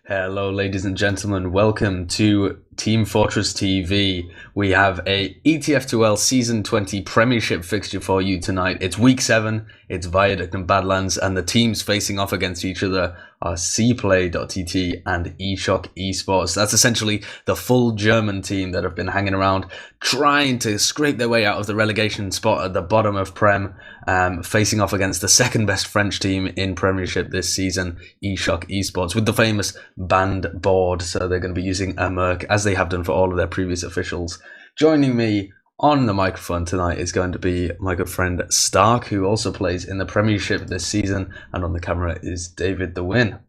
Hello, ladies and gentlemen. Welcome to Team Fortress TV. We have a ETF2L Season 20 Premiership fixture for you tonight. It's Week 7, it's Viaduct and Badlands, and the teams facing off against each other are CPLAY.Tt and ESPORT. That's essentially the full German team that have been hanging around, trying to scrape their way out of the relegation spot at the bottom of Prem, facing off against the second best French team in Premiership this season, ESPORT, with the famous banned board. So they're going to be using a Merc, as they have done for all of their previous officials. Joining me on the microphone tonight is going to be my good friend Stark, who also plays in the Premiership this season, and on the camera is DavidTheWin.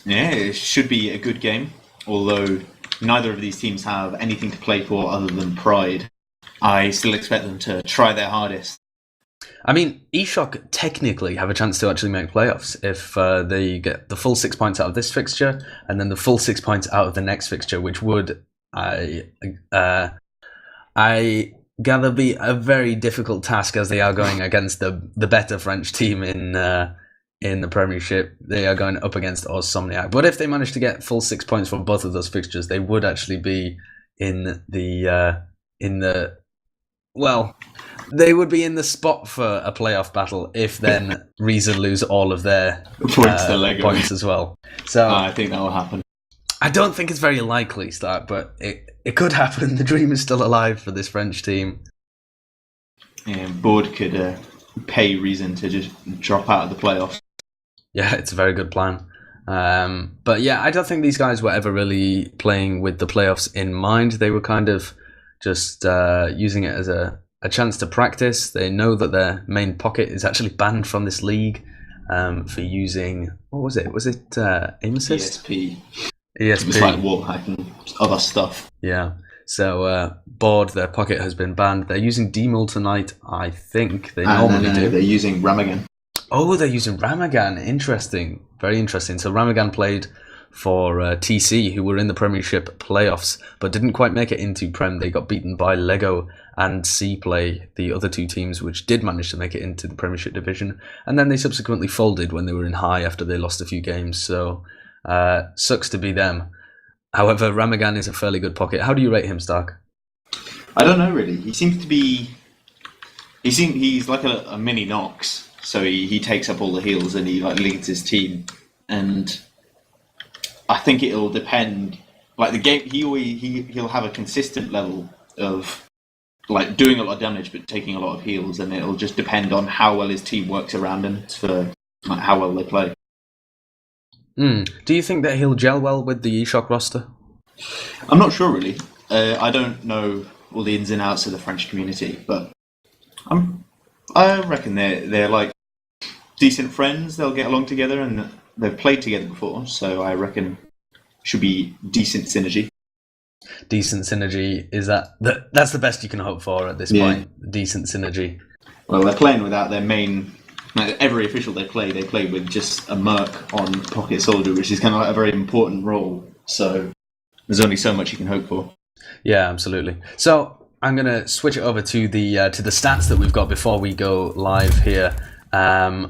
Yeah, it should be a good game, although neither of these teams have anything to play for other than pride. I still expect them to try their hardest. I mean, ESHOC technically have a chance to actually make playoffs if they get the full 6 points out of this fixture and then the full 6 points out of the next fixture, which would, I gather, be a very difficult task, as they are going against the better French team in the Premiership. They are going up against Insomniac. But if they manage to get full 6 points from both of those fixtures, they would actually be they would be in the spot for a playoff battle if then Riesa lose all of their points as well. So I think that will happen. I don't think it's very likely, Stark, but it could happen. The dream is still alive for this French team. Yeah, Board could pay Reason to just drop out of the playoffs. Yeah, it's a very good plan. But yeah, I don't think these guys were ever really playing with the playoffs in mind. They were kind of just using it as a chance to practice. They know that their main pocket is actually banned from this league for using, what was it? Was it aim assist? ESP. It's like wall hack and other stuff. Yeah. So Board, their pocket has been banned. They're using Demul tonight, I think. They normally do. They're using Ramagan. Oh, they're using Ramagan. Interesting. Very interesting. So Ramagan played for TC, who were in the Premiership playoffs, but didn't quite make it into Prem. They got beaten by Lego and CPLAY, the other two teams which did manage to make it into the Premiership division. And then they subsequently folded when they were in high after they lost a few games. So sucks to be them. However, Ramagan is a fairly good pocket. How do you rate him, Stark? I don't know, really. He seems to be... He's like a mini Nox. So he takes up all the heals and he leads his team. And I think it'll depend... Like the game, he'll have a consistent level of doing a lot of damage but taking a lot of heals, and it'll just depend on how well his team works around him for how well they play. Do you think that he'll gel well with the ESHOC roster? I'm not sure, really. I don't know all the ins and outs of the French community, but I reckon they're like decent friends. They'll get along together, and they've played together before, so I reckon should be decent synergy. Decent synergy, is that's the best you can hope for at this point? Decent synergy. Well, they're playing without their main... every official they play with just a Merc on Pocket Soldier, which is kind of a very important role. So there's only so much you can hope for. Yeah, absolutely. So I'm going to switch it over to the stats that we've got before we go live here.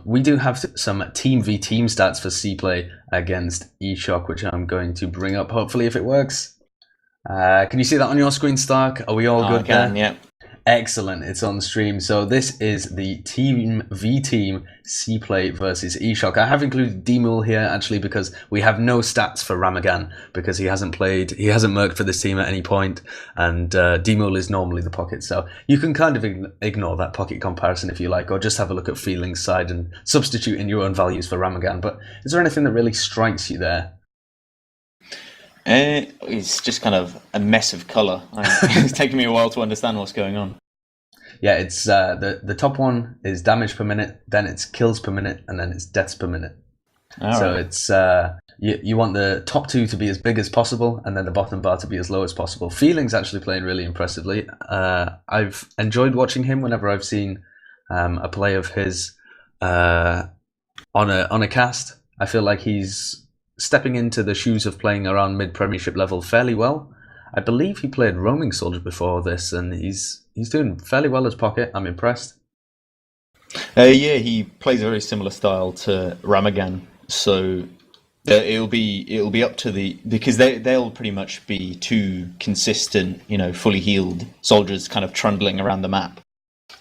We do have some team v team stats for CPLAY against ESHOC, which I'm going to bring up, hopefully, if it works. Can you see that on your screen, Stark? Are we all good there? Yeah. Excellent, it's on stream. So this is the team v team CPLAY versus ESHOC. I have included Demul here actually because we have no stats for Ramagan because he hasn't merked for this team at any point, and Demul is normally the pocket. So you can kind of ignore that pocket comparison if you like, or just have a look at feelings side and substitute in your own values for Ramagan. But is there anything that really strikes you there? It's just kind of a mess of colour. It's taken me a while to understand what's going on. Yeah, it's the top one is damage per minute, then it's kills per minute, and then it's deaths per minute. So it's you want the top two to be as big as possible, and then the bottom bar to be as low as possible. Feeling's actually playing really impressively. I've enjoyed watching him whenever I've seen a play of his on a cast. I feel like he's stepping into the shoes of playing around mid-Premiership level fairly well. I believe he played Roaming Soldier before this, and he's doing fairly well as pocket. I'm impressed. Yeah, he plays a very similar style to Ramagan. So It'll be up to because they'll pretty much be two consistent, fully healed soldiers kind of trundling around the map.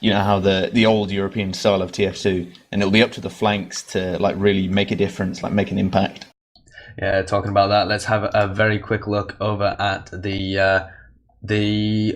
You know how the old European style of TF2, and it'll be up to the flanks to like really make a difference, like make an impact. Yeah, talking about that, let's have a very quick look over at the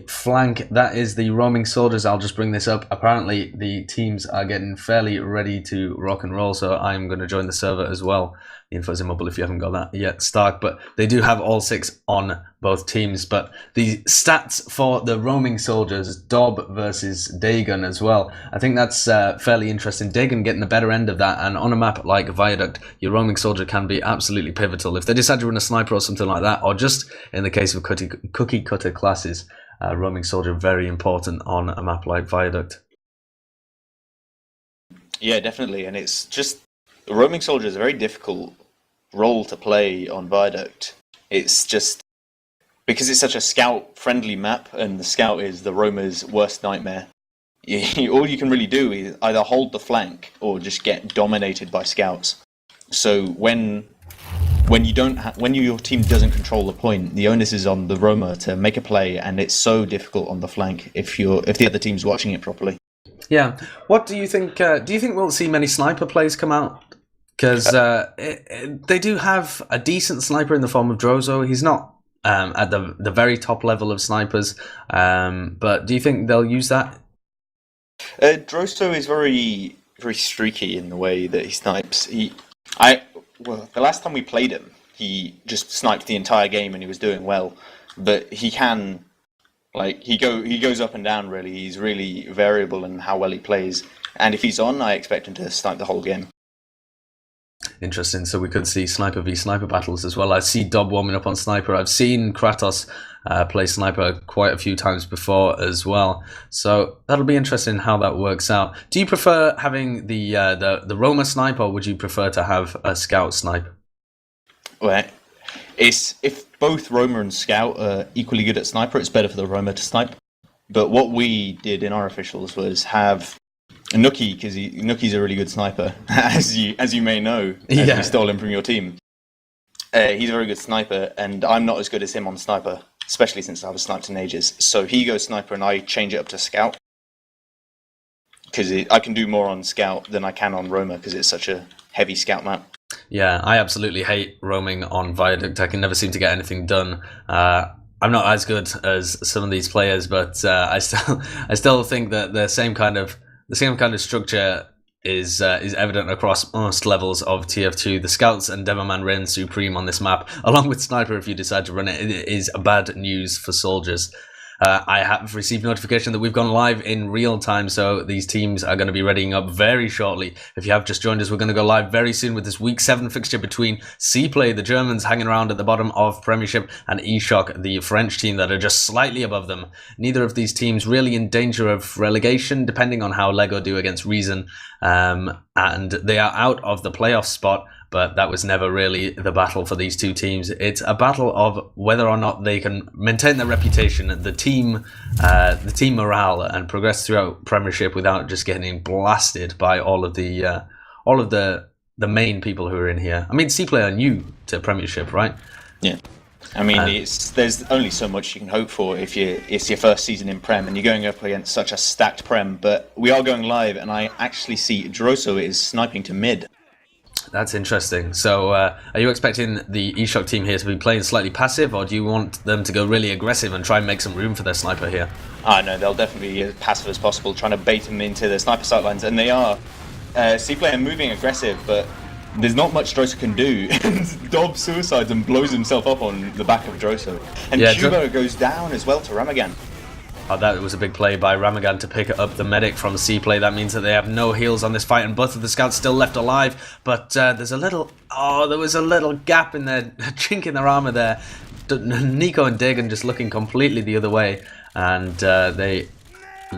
flank. That is the roaming soldiers. I'll just bring this up. Apparently the teams are getting fairly ready to rock and roll, so I'm going to join the server as well. The info's in mobile if you haven't got that yet, Stark, but they do have all 6 on both teams. But the stats for the roaming soldiers, Dob versus Dagon as well, I think that's fairly interesting. Dagon getting the better end of that, and on a map like Viaduct, your roaming soldier can be absolutely pivotal. If they decide to run a sniper or something like that, or just in the case of cookie cutter classes, roaming soldier very important on a map like Viaduct. Yeah, definitely, and it's just the roaming soldier is a very difficult role to play on Viaduct. It's just because it's such a scout-friendly map, and the scout is the roamer's worst nightmare. All you can really do is either hold the flank or just get dominated by scouts. So when your team doesn't control the point, the onus is on the roamer to make a play, and it's so difficult on the flank if the other team's watching it properly. Yeah. What do you think? Do you think we'll see many sniper plays come out? Because they do have a decent sniper in the form of Droso. He's not at the very top level of snipers, but do you think they'll use that? Droso is very, very streaky in the way that he snipes. The last time we played him, he just sniped the entire game and he was doing well. But he can, he goes up and down really. He's really variable in how well he plays. And if he's on, I expect him to snipe the whole game. Interesting. So we could see sniper v sniper battles as well. I see Dob warming up on sniper. I've seen Kratos play sniper quite a few times before as well. So that'll be interesting how that works out. Do you prefer having the roamer snipe, or would you prefer to have a scout snipe? Well, if both roamer and scout are equally good at sniper, it's better for the roamer to snipe. But what we did in our officials was have Nookie, because Nookie's a really good sniper, as you may know, as we stole him from your team. He's a very good sniper, and I'm not as good as him on sniper, especially since I haven't sniped in ages. So he goes sniper, and I change it up to scout, because I can do more on scout than I can on roamer, because it's such a heavy scout map. Yeah, I absolutely hate roaming on Viaduct. I can never seem to get anything done. I'm not as good as some of these players, but I still think that the same kind of structure is evident across most levels of TF2. The Scouts and Devilman reign supreme on this map, along with Sniper if you decide to run it. It is bad news for soldiers. I have received notification that we've gone live in real time, so these teams are going to be readying up very shortly. If you have just joined us, we're going to go live very soon with this Week 7 fixture between CPLAY, the Germans hanging around at the bottom of Premiership, and eShock, the French team that are just slightly above them. Neither of these teams really in danger of relegation, depending on how LEGO do against Reason, and they are out of the playoff spot. But that was never really the battle for these two teams. It's a battle of whether or not they can maintain their reputation, the team morale, and progress throughout Premiership without just getting blasted by all of the main people who are in here. I mean, CPLAY are new to Premiership, right? Yeah. I mean, there's only so much you can hope for if it's your first season in Prem and you're going up against such a stacked Prem. But we are going live, and I actually see Droso is sniping to mid. That's interesting. So are you expecting the eShock team here to be playing slightly passive, or do you want them to go really aggressive and try and make some room for their sniper here? No, they'll definitely be as passive as possible, trying to bait them into the sniper sightlines, and they are. CPLAY are moving aggressive, but there's not much Droso can do. Dob suicides and blows himself up on the back of Droso. And Cuba goes down as well to Ramagan. Oh, that was a big play by Ramagan to pick up the medic from CPLAY. That means that they have no heals on this fight, and both of the scouts still left alive. But there was a little gap in their chink in their armor there. Nico and Dagon just looking completely the other way, and they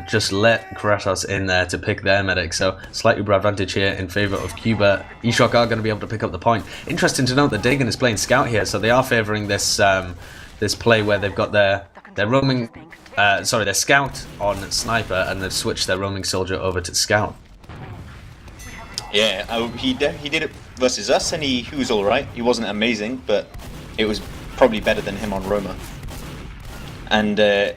just let Kratos in there to pick their medic. So slightly better advantage here in favor of Cuba. eShock are going to be able to pick up the point. Interesting to note that Dagon is playing scout here, so they are favoring this this play where they've got their roaming. Their scout on sniper, and they've switched their roaming soldier over to scout. Yeah, he did it versus us, and he was all right. He wasn't amazing, but it was probably better than him on Roma. And it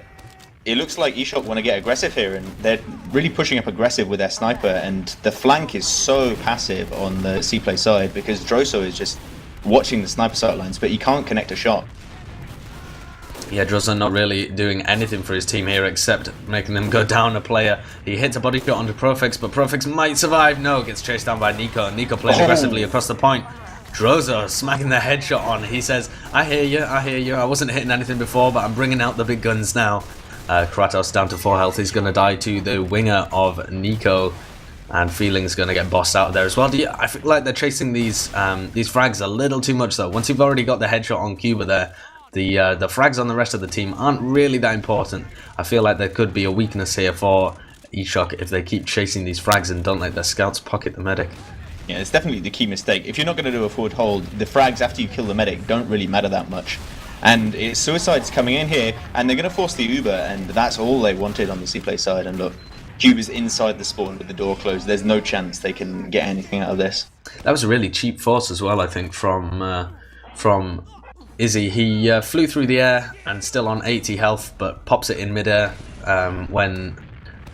looks like eShop want to get aggressive here, and they're really pushing up aggressive with their sniper. And the flank is so passive on the CPLAY side because droso is just watching the sniper sightlines, but he can't connect a shot. Yeah, droso not really doing anything for his team here except making them go down a player. He hits a body shot onto Profix, but Profix might survive. No, gets chased down by Nico. Nico playing aggressively across the point. droso smacking the headshot on. He says, I hear you. I wasn't hitting anything before, but I'm bringing out the big guns now. Kratos down to 4 health. He's going to die to the winger of Nico. And Feeling's going to get bossed out of there as well. I feel like they're chasing these frags a little too much, though. Once you've already got the headshot on Cuba there, the frags on the rest of the team aren't really that important. I feel like there could be a weakness here for eShock if they keep chasing these frags and don't let their scouts pocket the medic. Yeah, it's definitely the key mistake. If you're not going to do a forward hold, the frags after you kill the medic don't really matter that much. And it's Suicide's coming in here, and they're going to force the Uber, and that's all they wanted on the CPLAY side. And look, Cuba's inside the spawn with the door closed. There's no chance they can get anything out of this. That was a really cheap force as well, I think, from Izzy. He flew through the air and still on 80 health, but pops it in midair when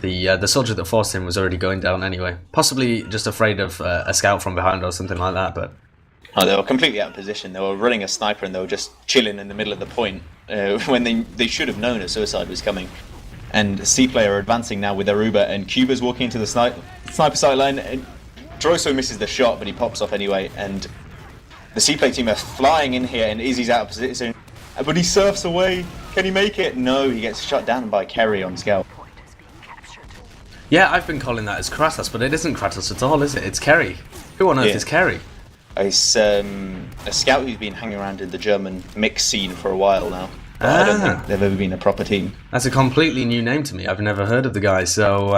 the soldier that forced him was already going down anyway. Possibly just afraid of a scout from behind or something like that. But they were completely out of position. They were running a sniper and they were just chilling in the middle of the point when they should have known a Suicide was coming. And CPLAY are advancing now with their Uber, and Cuba's walking into the sniper sideline. And droso misses the shot, but he pops off anyway. And the CPLAY team are flying in here, and Izzy's out of position. But he surfs away. Can he make it? No, he gets shot down by Kerry on scout. Yeah, I've been calling that as Kratos, but it isn't Kratos at all, is it? It's Kerry. Who on earth is Kerry? It's a scout who's been hanging around in the German mix scene for a while now. I don't think they've ever been a proper team. That's a completely new name to me. I've never heard of the guy. So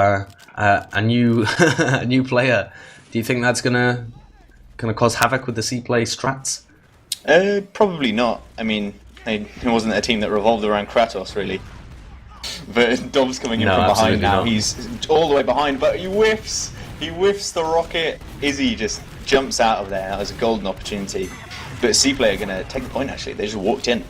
a new a new player. Do you think that's gonna cause havoc with the CPLAY strats? Probably not. I mean, it wasn't a team that revolved around Kratos really. But Dom's coming in from behind now. Not. He's all the way behind, but he whiffs. He whiffs the rocket. Izzy just jumps out of there. That was a golden opportunity. But CPLAY are going to take the point. Actually, they just walked in.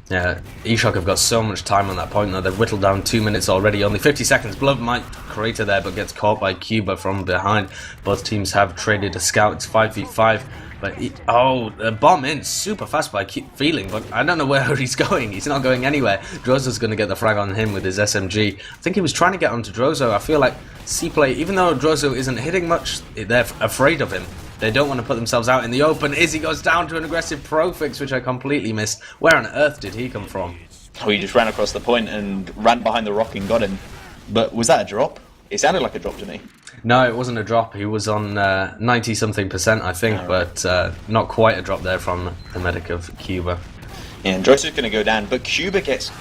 Yeah, eShock have got so much time on that point now. They've whittled down 2 minutes already. Only 50 seconds. Blood might crater there, but gets caught by Cuba from behind. Both teams have traded a scout. It's 5v5. But the bomb in super fast by Feeling, but I don't know where he's going. He's not going anywhere. droso's going to get the frag on him with his SMG. I think he was trying to get onto droso. I feel like CPLAY, even though droso isn't hitting much, they're afraid of him. They don't want to put themselves out in the open. Izzy goes down to an aggressive Profix, which I completely missed. Where on earth did he come from? Oh, he just ran across the point and ran behind the rock and got him. But was that a drop? It sounded like a drop to me. No, it wasn't a drop. He was on 90-something%, I think, but not quite a drop there from the medic of Cuba. Yeah, and droso's going to go down, but Cuba gets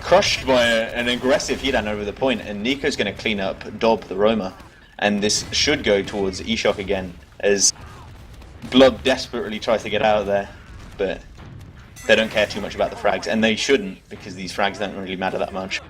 crushed by an aggressive hit-down over the point, and Nico's going to clean up Dob the Roma. And this should go towards eShock again, as Blood desperately tries to get out of there, but they don't care too much about the frags, and they shouldn't, because these frags don't really matter that much.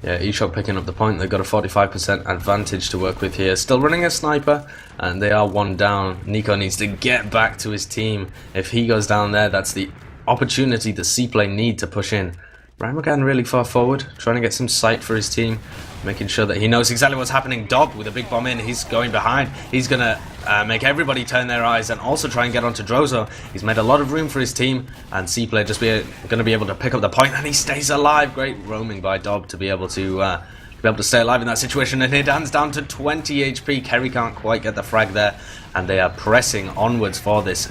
Yeah, eShock picking up the point. They've got a 45% advantage to work with here. Still running a sniper, and they are one down. Nico needs to get back to his team. If he goes down there, that's the opportunity that CPLAY need to push in. Ramagan really far forward, trying to get some sight for his team, making sure that he knows exactly what's happening. Dob with a big bomb in, he's going behind. He's going to make everybody turn their eyes and also try and get onto droso. He's made a lot of room for his team, and CPLAY just going to be able to pick up the point, and he stays alive. Great roaming by Dob to be able to stay alive in that situation, and Hidan's down to 20 HP. Kerry can't quite get the frag there, and they are pressing onwards for this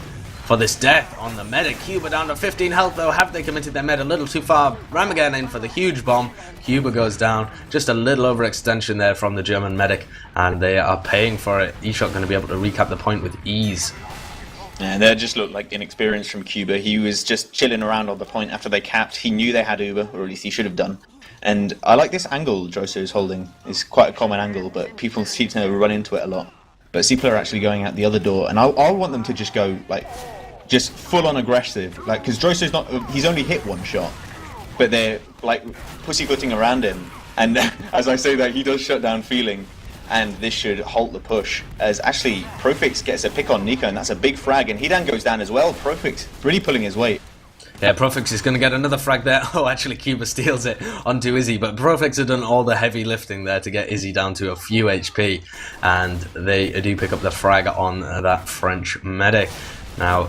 death on the medic. Cuba down to 15 health though. Have they committed their med a little too far? Ramagan in for the huge bomb. Cuba goes down. Just a little overextension there from the German medic, and they are paying for it. eShock going to be able to recap the point with ease. Yeah, they just looked like inexperience from Cuba. He was just chilling around on the point after they capped. He knew they had Uber, or at least he should have done. And I like this angle droso is holding. It's quite a common angle, but people seem to run into it a lot. But CPLAY are actually going out the other door, and I want them to just go just full on aggressive, because droso's he's only hit one shot, but they're pussyfooting around him, and as I say that, he does shut down Feeling, and this should halt the push, as actually Profix gets a pick on Nico, and that's a big frag, and Hidan goes down as well. Profix really pulling his weight. Yeah, Profix is going to get another frag there. Oh, actually, Cuba steals it onto Izzy, but Profix had done all the heavy lifting there to get Izzy down to a few HP, and they do pick up the frag on that French medic. Now,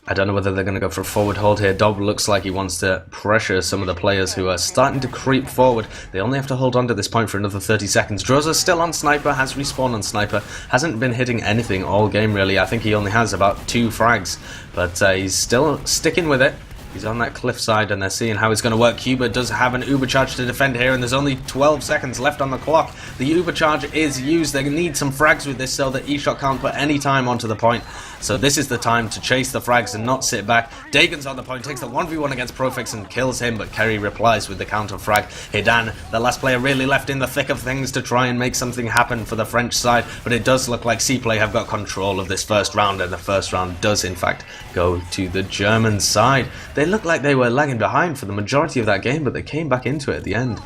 I don't know whether they're going to go for a forward hold here. Dob looks like he wants to pressure some of the players who are starting to creep forward. They only have to hold on to this point for another 30 seconds. Droso's still on Sniper, has respawned on Sniper. Hasn't been hitting anything all game, really. I think he only has about 2 frags, but he's still sticking with it. He's on that cliffside, and they're seeing how it's going to work. Cuba does have an Uber charge to defend here, and there's only 12 seconds left on the clock. The Uber charge is used. They need some frags with this so that eShot can't put any time onto the point. So this is the time to chase the frags and not sit back. Dagon's on the point, takes the 1v1 against Profix and kills him, but Kerry replies with the counter frag. Hidan, the last player, really left in the thick of things to try and make something happen for the French side, but it does look like CPLAY have got control of this first round, and the first round does in fact go to the German side. They looked like they were lagging behind for the majority of that game, but they came back into it at the end.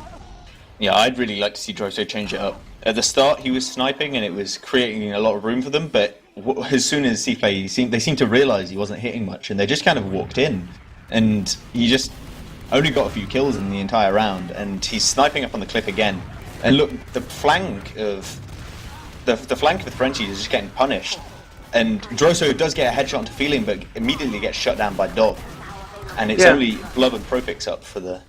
Yeah, I'd really like to see Droso change it up. At the start, he was sniping and it was creating a lot of room for them, but as soon as CPLAY, they seemed to realise he wasn't hitting much, and they just kind of walked in. And he just only got a few kills in the entire round, and he's sniping up on the cliff again. And look, the flank of the Frenchies is just getting punished. And Droso does get a headshot onto Feeling, but immediately gets shut down by Dob. And it's only Blub and Profix up for the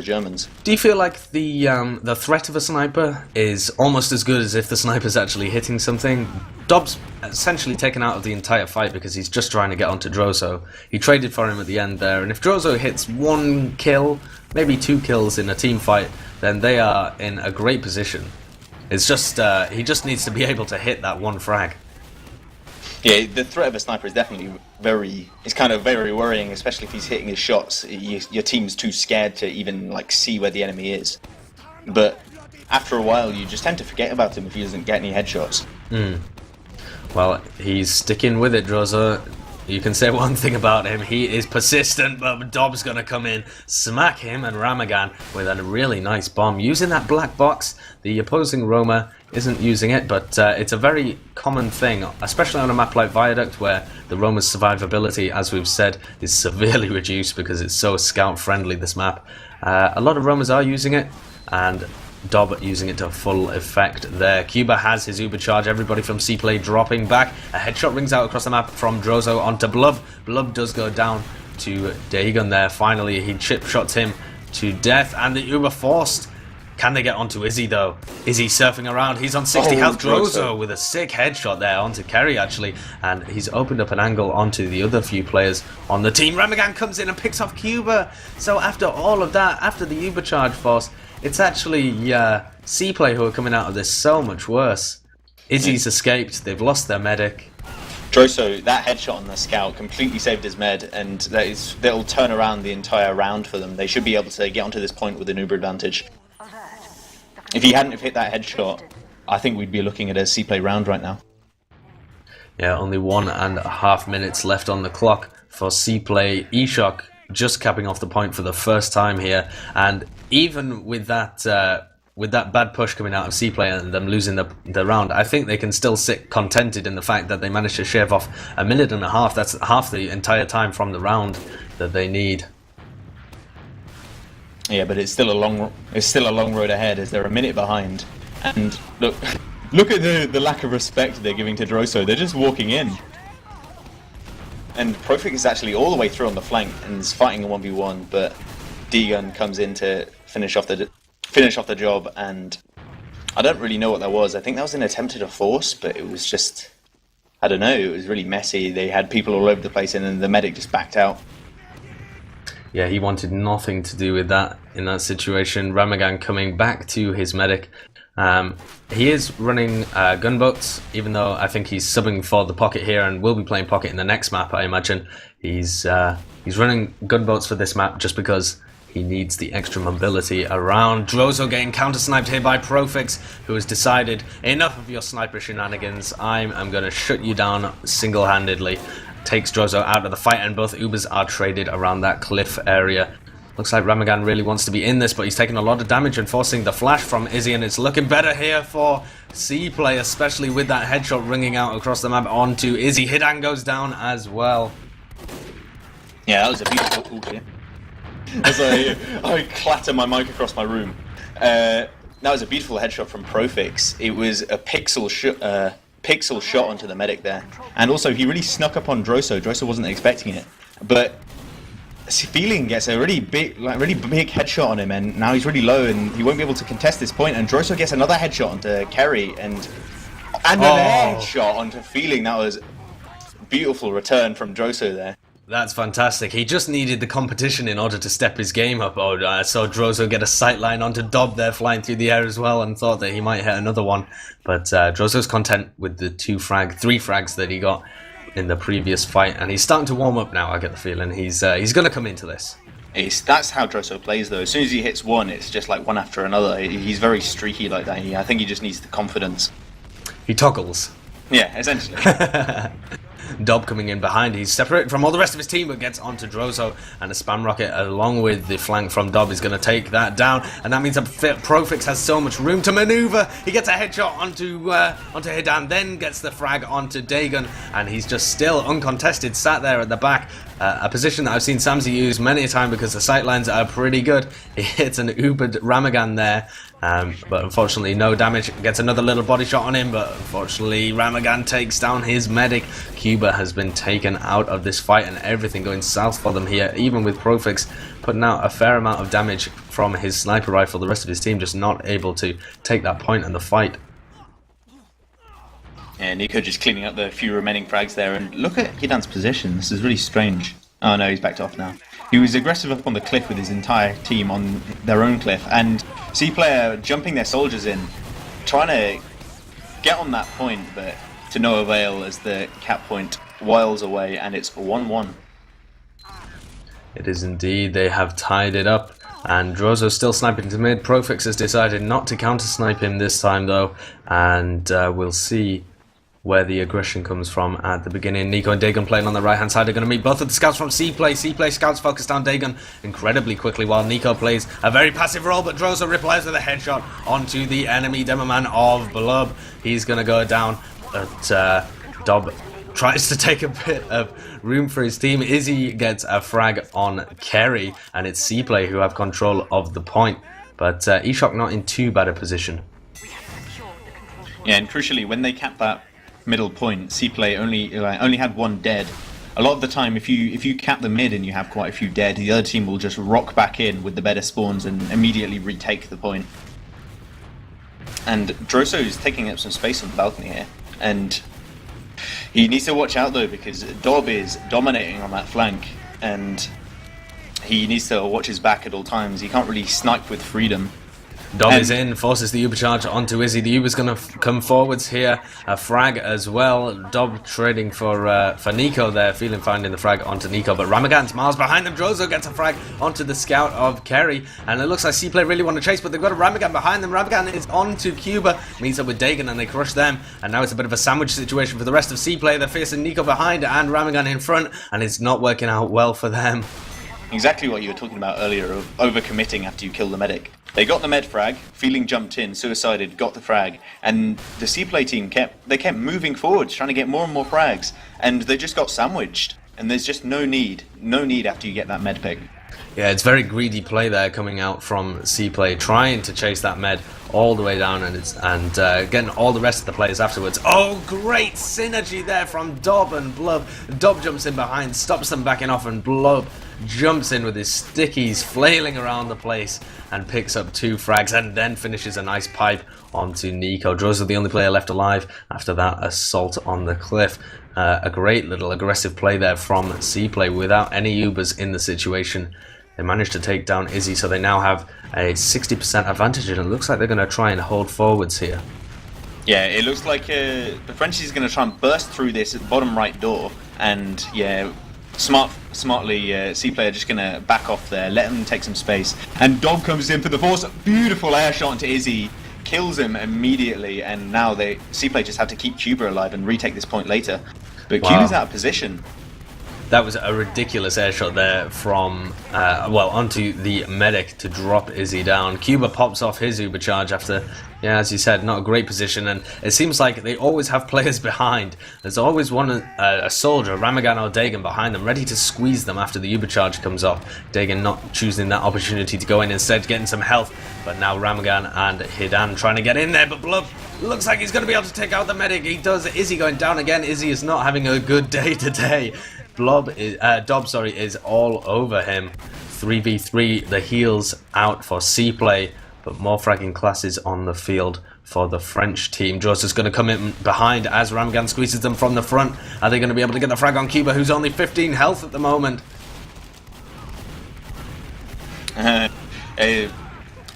Germans. Do you feel like the threat of a sniper is almost as good as if the sniper's actually hitting something? Dob's essentially taken out of the entire fight because he's just trying to get onto Droso. He traded for him at the end there, and if Droso hits 1 kill, maybe 2 kills in a team fight, then they are in a great position. It's just he just needs to be able to hit that 1 frag. Yeah, the threat of a sniper is definitely it's kind of very worrying, especially if he's hitting his shots. Your team's too scared to even like see where the enemy is. But after a while, you just tend to forget about him if he doesn't get any headshots. Well, he's sticking with it, Droso. You can say one thing about him, he is persistent, but Dob's going to come in, smack him and Ramagan with a really nice bomb. Using that black box, the opposing roamer isn't using it, but it's a very common thing, especially on a map like Viaduct, where the roamer's survivability, as we've said, is severely reduced because it's so scout-friendly, this map. A lot of roamers are using it, and Dob using it to full effect there. Cuba has his Uber charge, everybody from CPLAY dropping back. A headshot rings out across the map from Droso onto Blub. Blub does go down to Dagon there. Finally, he chip shots him to death, and the Uber forced. Can they get onto Izzy though? Izzy surfing around, he's on 60 health. Droso with a sick headshot there onto Kerry actually, and he's opened up an angle onto the other few players on the team. Ramagan comes in and picks off Cuba. So after all of that, after the Uber charge force, it's actually CPLAY who are coming out of this so much worse. Izzy's escaped, they've lost their medic. Droso, that headshot on the scout completely saved his med, and that'll turn around the entire round for them. They should be able to get onto this point with an Uber advantage. If he hadn't have hit that headshot, I think we'd be looking at a CPLAY round right now. Yeah, only 1.5 minutes left on the clock for CPLAY. eShock just capping off the point for the first time here, and even with that bad push coming out of CPLAY and them losing the round, I think they can still sit contented in the fact that they managed to shave off 1.5 minutes. That's half the entire time from the round that they need. Yeah, but it's still a long road ahead, as they're a minute behind. And look at the lack of respect they're giving to Droso. They're just walking in. And Profix is actually all the way through on the flank and is fighting a 1v1, but D-Gun comes in to finish off the job, and I don't really know what that was. I think that was an attempt at a force, but it was just, I don't know, it was really messy. They had people all over the place, and then the medic just backed out. Yeah, he wanted nothing to do with that in that situation. Ramagan coming back to his medic. He is running gunboats, even though I think he's subbing for the pocket here and will be playing pocket in the next map, I imagine. He's running gunboats for this map just because he needs the extra mobility around. Droso getting counter-sniped here by Profix, who has decided, enough of your sniper shenanigans, I'm going to shut you down single-handedly. Takes Droso out of the fight, and both Ubers are traded around that cliff area. Looks like Ramagan really wants to be in this, but he's taking a lot of damage and forcing the flash from Izzy, and it's looking better here for CPLAY, especially with that headshot ringing out across the map onto Izzy. Hidan goes down as well. Yeah, that was a beautiful... Oh, as I clatter my mic across my room. That was a beautiful headshot from Profix. It was a pixel shot onto the medic there. And also, he really snuck up on Droso. Droso wasn't expecting it. But Feeling gets a really big headshot on him, and now he's really low, and he won't be able to contest this point. And Droso gets another headshot onto Kerry, and an headshot onto Feeling. That was a beautiful return from Droso there. That's fantastic. He just needed the competition in order to step his game up. I saw Droso get a sight line onto Dob there flying through the air as well, and thought that he might hit another one. But Droso's content with the three frags that he got in the previous fight, and he's starting to warm up now. I get the feeling he's going to come into this. That's how Droso plays, though. As soon as he hits one, it's just like one after another. He's very streaky like that. I think he just needs the confidence. He toggles. Yeah, essentially. Dob coming in behind. He's separated from all the rest of his team, but gets onto Droso, and a spam rocket along with the flank from Dob is going to take that down, and that means that Profix has so much room to maneuver. He gets a headshot onto Hidan, then gets the frag onto Dagon, and he's just still uncontested, sat there at the back. A position that I've seen Samsy use many a time because the sight lines are pretty good. He hits an Ubered Ramagan there, but unfortunately no damage. Gets another little body shot on him, but unfortunately Ramagan takes down his medic. Cuba has been taken out of this fight, and everything going south for them here, even with Profix putting out a fair amount of damage from his sniper rifle. The rest of his team just not able to take that point in the fight. And Nico just cleaning up the few remaining frags there, and look at Hidan's position. This is really strange. Oh no, he's backed off now. He was aggressive up on the cliff with his entire team on their own cliff, and CPLAY jumping their soldiers in, trying to get on that point, but to no avail as the cap point whiles away, and it's 1-1. It is indeed. They have tied it up, and Droso's still sniping to mid. Profix has decided not to counter-snipe him this time though, and we'll see where the aggression comes from at the beginning. Nico and Dagon playing on the right hand side are going to meet both of the scouts from CPLAY. CPLAY scouts focused on Dagon incredibly quickly, while Nico plays a very passive role, but Droso replies with a headshot onto the enemy demoman of Blub. He's going to go down, but Dob tries to take a bit of room for his team. Izzy gets a frag on Kerry, and it's CPLAY who have control of the point, but Eshok not in too bad a position. Yeah, and crucially, when they cap that middle point, CPLAY only had one dead. A lot of the time, if you cap the mid and you have quite a few dead, the other team will just rock back in with the better spawns and immediately retake the point. And Droso is taking up some space on the balcony here, and he needs to watch out though, because Dob is dominating on that flank, and he needs to watch his back at all times. He can't really snipe with freedom. Dob is in, forces the Uber charge onto Izzy. The Uber's going to come forwards here. A frag as well. Dob trading for Nico there. Feeling finding the frag onto Nico, but Ramagan's miles behind them. Droso gets a frag onto the scout of Kerry, and it looks like CPLAY really want to chase, but they've got a Ramagan behind them. Ramagan is onto Cuba, meets up with Dagon, and they crush them, and now it's a bit of a sandwich situation for the rest of CPLAY. They're facing Nico behind and Ramagan in front, and it's not working out well for them. Exactly what you were talking about earlier, of overcommitting after you kill the medic. They got the med frag, Feeling jumped in, suicided, got the frag, and the CPLAY team kept moving forwards, trying to get more and more frags, and they just got sandwiched. And there's just no need after you get that med pick. Yeah, it's very greedy play there coming out from CPLAY, trying to chase that med all the way down, and getting all the rest of the players afterwards. Oh, great synergy there from Dob and Blub. Dob jumps in behind, stops them backing off, and Blub jumps in with his stickies, flailing around the place, and picks up 2 frags, and then finishes a nice pipe onto Nico. Droso the only player left alive after that assault on the cliff. A great little aggressive play there from CPLAY without any Ubers in the situation. They managed to take down Izzy, so they now have a 60% advantage, and it looks like they're going to try and hold forwards here. Yeah, it looks like the Frenchies is going to try and burst through this bottom right door, and yeah, smartly CPLAY are just going to back off there, let them take some space, and Dob comes in for the force. Beautiful air shot into Izzy, kills him immediately, and now CPLAY just have to keep Cuba alive and retake this point later. But wow. Cuba's out of position. That was a ridiculous air shot there from, onto the medic to drop Izzy down. Cuba pops off his Uber charge after, as you said, not a great position, and it seems like they always have players behind. There's always a soldier, Ramagan or Dagan, behind them, ready to squeeze them after the Uber charge comes off. Dagan not choosing that opportunity to go in, instead getting some health, but now Ramagan and Hidan trying to get in there, but Blub looks like he's going to be able to take out the medic. He does. Izzy going down again. Izzy is not having a good day today. Dob is all over him. 3v3, the heals out for CPLAY, but more fragging classes on the field for the French team. Droso's going to come in behind as Ramagan squeezes them from the front. Are they going to be able to get the frag on Cuba, who's only 15 health at the moment?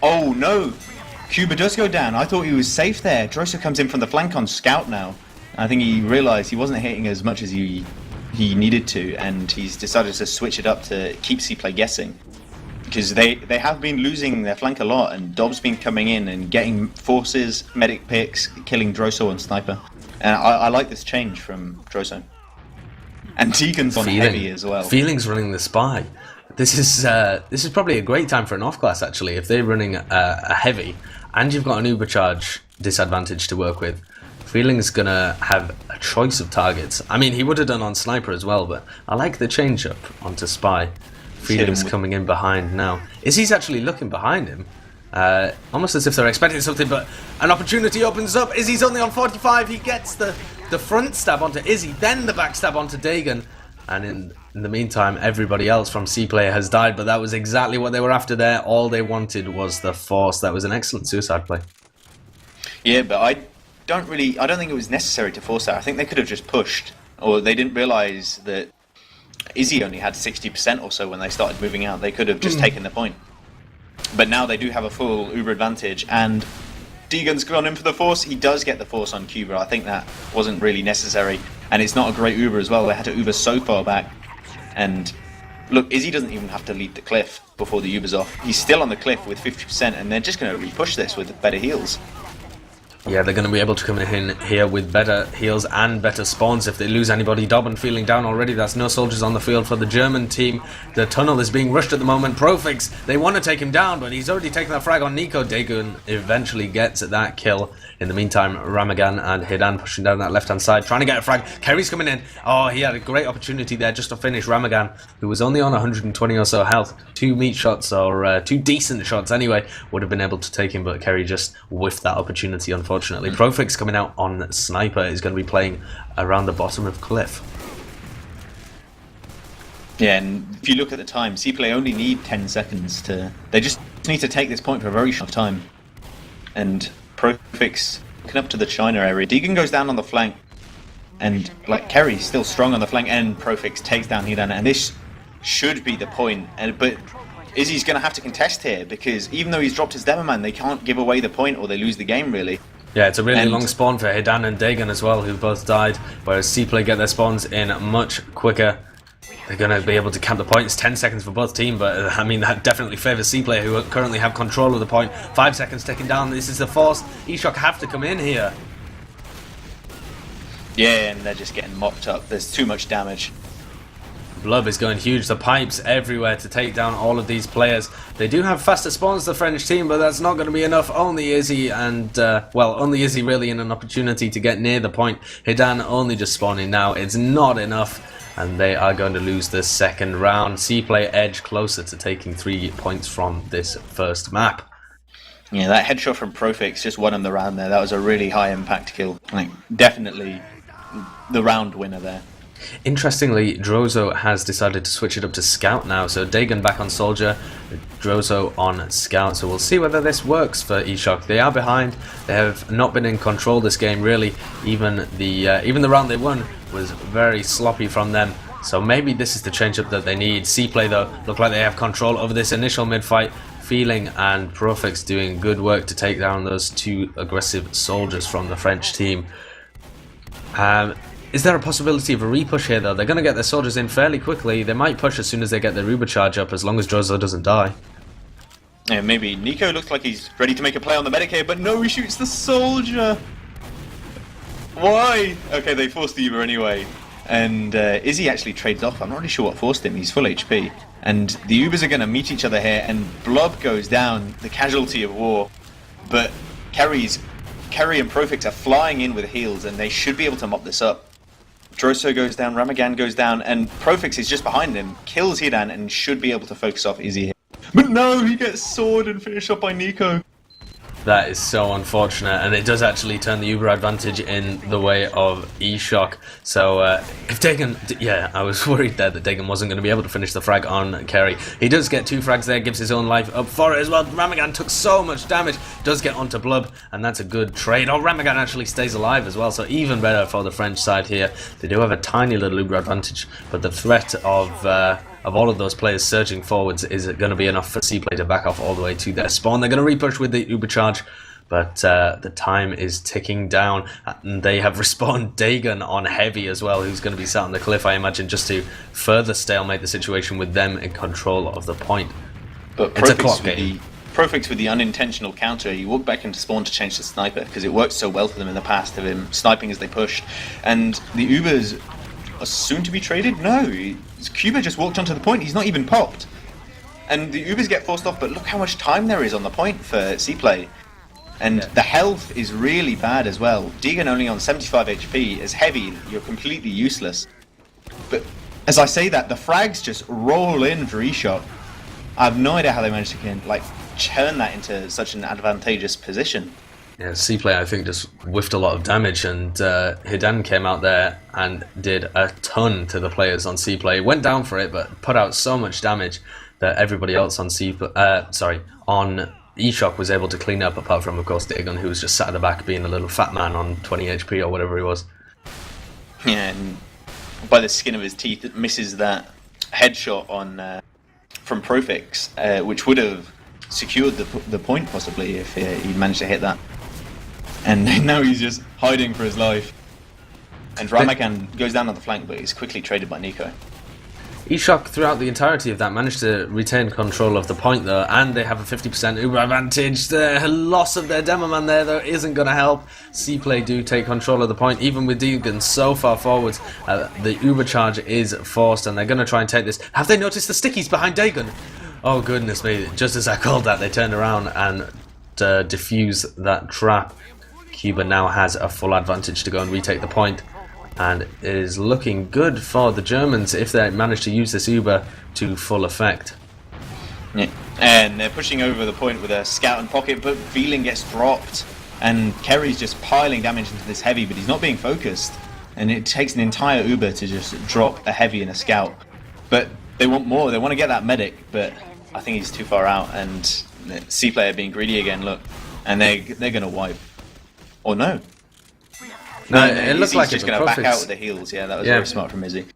Oh no! Cuba does go down. I thought he was safe there. Droso comes in from the flank on scout now. I think he realised he wasn't hitting as much as he needed to, and he's decided to switch it up to keep CPLAY guessing. Because they have been losing their flank a lot, and Dob's been coming in and getting forces, medic picks, killing Droso and Sniper. And I like this change from Droso. And Tegan's on heavy as well. Feeling's running the spy. This is probably a great time for an off class, actually, if they're running a heavy and you've got an Uber charge disadvantage to work with. Feeling's gonna have a choice of targets. I mean, he would have done on Sniper as well, but I like the change up onto Spy. Feeling's coming in behind now. Izzy's actually looking behind him, almost as if they're expecting something, but an opportunity opens up. Izzy's only on 45. He gets the front stab onto Izzy, then the back stab onto Dagan, and in the meantime, everybody else from CPLAY has died, but that was exactly what they were after there. All they wanted was the force. That was an excellent suicide play. Yeah, but I don't think it was necessary to force that. I think they could have just pushed, or they didn't realise that Izzy only had 60% or so when they started moving out. They could have just taken the point. But now they do have a full Uber advantage, and Deegan's gone in for the force. He does get the force on Cuba. I think that wasn't really necessary, and it's not a great Uber as well. They had to Uber so far back, and look, Izzy doesn't even have to lead the cliff before the Uber's off. He's still on the cliff with 50%, and they're just going to re-push this with better heals. Yeah, they're going to be able to come in here with better heals and better spawns if they lose anybody. Dobbin feeling down already. That's no soldiers on the field for the German team. The tunnel is being rushed at the moment. Profix, they want to take him down, but he's already taken that frag on Nico. Dagun eventually gets that kill. In the meantime, Ramagan and Hidan pushing down that left-hand side, trying to get a frag. Kerry's coming in. Oh, he had a great opportunity there just to finish Ramagan, who was only on 120 or so health. 2 meat shots, or 2 decent shots anyway, would have been able to take him, but Kerry just whiffed that opportunity, unfortunately. Profix coming out on Sniper is going to be playing around the bottom of Cliff. Yeah, and if you look at the time, CPLAY only need 10 seconds to... They just need to take this point for a very short time. And Profix looking up to the China area. Deegan goes down on the flank, and like Kerry's still strong on the flank, and Profix takes down Hidan, and this should be the point. But Izzy's going to have to contest here, because even though he's dropped his demo man, they can't give away the point or they lose the game, really. Yeah, it's a really long spawn for Hidan and Dagan as well, who both died, whereas CPLAY get their spawns in much quicker. They're going to be able to count the points. 10 seconds for both teams, but I mean, that definitely favours CPLAY, who currently have control of the point. 5 seconds taken down. This is the force. eShock have to come in here. Yeah, and they're just getting mopped up. There's too much damage. Blub is going huge. The pipes everywhere to take down all of these players. They do have faster spawns, the French team, but that's not going to be enough. Only Izzy and, only Izzy really in an opportunity to get near the point. Hidan only just spawning now. It's not enough, and they are going to lose the second round. CPLAY edge closer to taking 3 points from this first map. Yeah, that headshot from Profix just won him the round there. That was a really high impact kill. Like, definitely the round winner there. Interestingly, Droso has decided to switch it up to Scout now, so Dagan back on Soldier, Droso on Scout, so we'll see whether this works for eShock. They are behind, they have not been in control this game really, even the round they won was very sloppy from them, so maybe this is the change-up that they need. CPLAY though, look like they have control over this initial mid-fight. Feeling and Profix doing good work to take down those 2 aggressive soldiers from the French team. Is there a possibility of a repush here though? They're going to get their soldiers in fairly quickly. They might push as soon as they get their Uber charge up, as long as Droso doesn't die. Yeah, maybe. Nico looks like he's ready to make a play on the medic here, but no, he shoots the soldier. Why? Okay, they forced the Uber anyway. And Izzy actually trades off. I'm not really sure what forced him. He's full HP. And the Ubers are going to meet each other here, and Blob goes down, the casualty of war. But Kerry and Profix are flying in with heals, and they should be able to mop this up. Droso goes down, Ramagan goes down, and Profix is just behind him, kills Hidan, and should be able to focus off Izzy here. But no, he gets sword and finished up by Nico. That is so unfortunate, and it does actually turn the Uber advantage in the way of E-Shock. So if Dagon, yeah, I was worried there that Dagon wasn't going to be able to finish the frag on Kerry. He does get 2 frags there, gives his own life up for it as well. Ramagan took so much damage, does get onto Blub, and that's a good trade. Oh, Ramagan actually stays alive as well, so even better for the French side here. They do have a tiny little Uber advantage, but the threat of all of those players surging forwards is going to be enough for CPLAY to back off all the way to their spawn. They're going to repush with the Uber charge, but the time is ticking down, and they have respawned Dagon on heavy as well, who's going to be sat on the cliff, I imagine, just to further stalemate the situation with them in control of the point. But it's a clock game. Profix with the unintentional counter, he walked back into spawn to change the sniper, because it worked so well for them in the past of him sniping as they pushed. And the Ubers are soon to be traded? No, Cuba just walked onto the point, he's not even popped. And the Ubers get forced off, but look how much time there is on the point for CPLAY. And the health is really bad as well. Deegan only on 75 HP, as heavy, you're completely useless. But as I say that, the frags just roll in for E-Shot. I have no idea how they managed to turn that into such an advantageous position. Yeah, CPLAY I think just whiffed a lot of damage, and Hidan came out there and did a ton to the players on CPLAY. Went down for it, but put out so much damage that everybody else on on E-Shock was able to clean up, apart from, of course, Dagon, who was just sat at the back being a little fat man on 20 HP or whatever he was. Yeah, and by the skin of his teeth, it misses that headshot on from Profix, which would have secured the point possibly if he managed to hit that. And now he's just hiding for his life. And Ramagan goes down on the flank, but he's quickly traded by Nico. E-Shock throughout the entirety of that managed to retain control of the point though, and they have a 50% Uber advantage. The loss of their demo man there though isn't going to help. CPLAY do take control of the point, even with Deegan so far forwards. The Uber charge is forced, and they're going to try and take this. Have they noticed the stickies behind Dagon? Oh goodness me, just as I called that, they turned around and defuse that trap. Cuba now has a full advantage to go and retake the point, and it is looking good for the Germans if they manage to use this Uber to full effect. Yeah. And they're pushing over the point with a scout and pocket, but Veeling gets dropped, and Kerry's just piling damage into this heavy, but he's not being focused, and it takes an entire Uber to just drop a heavy and a scout. But they want more, they want to get that medic, but I think he's too far out, and CPLAY are being greedy again, look, and they're going to wipe. Or no. No, it looked like just going to back out with the heals. Yeah, that was very smart from Izzy.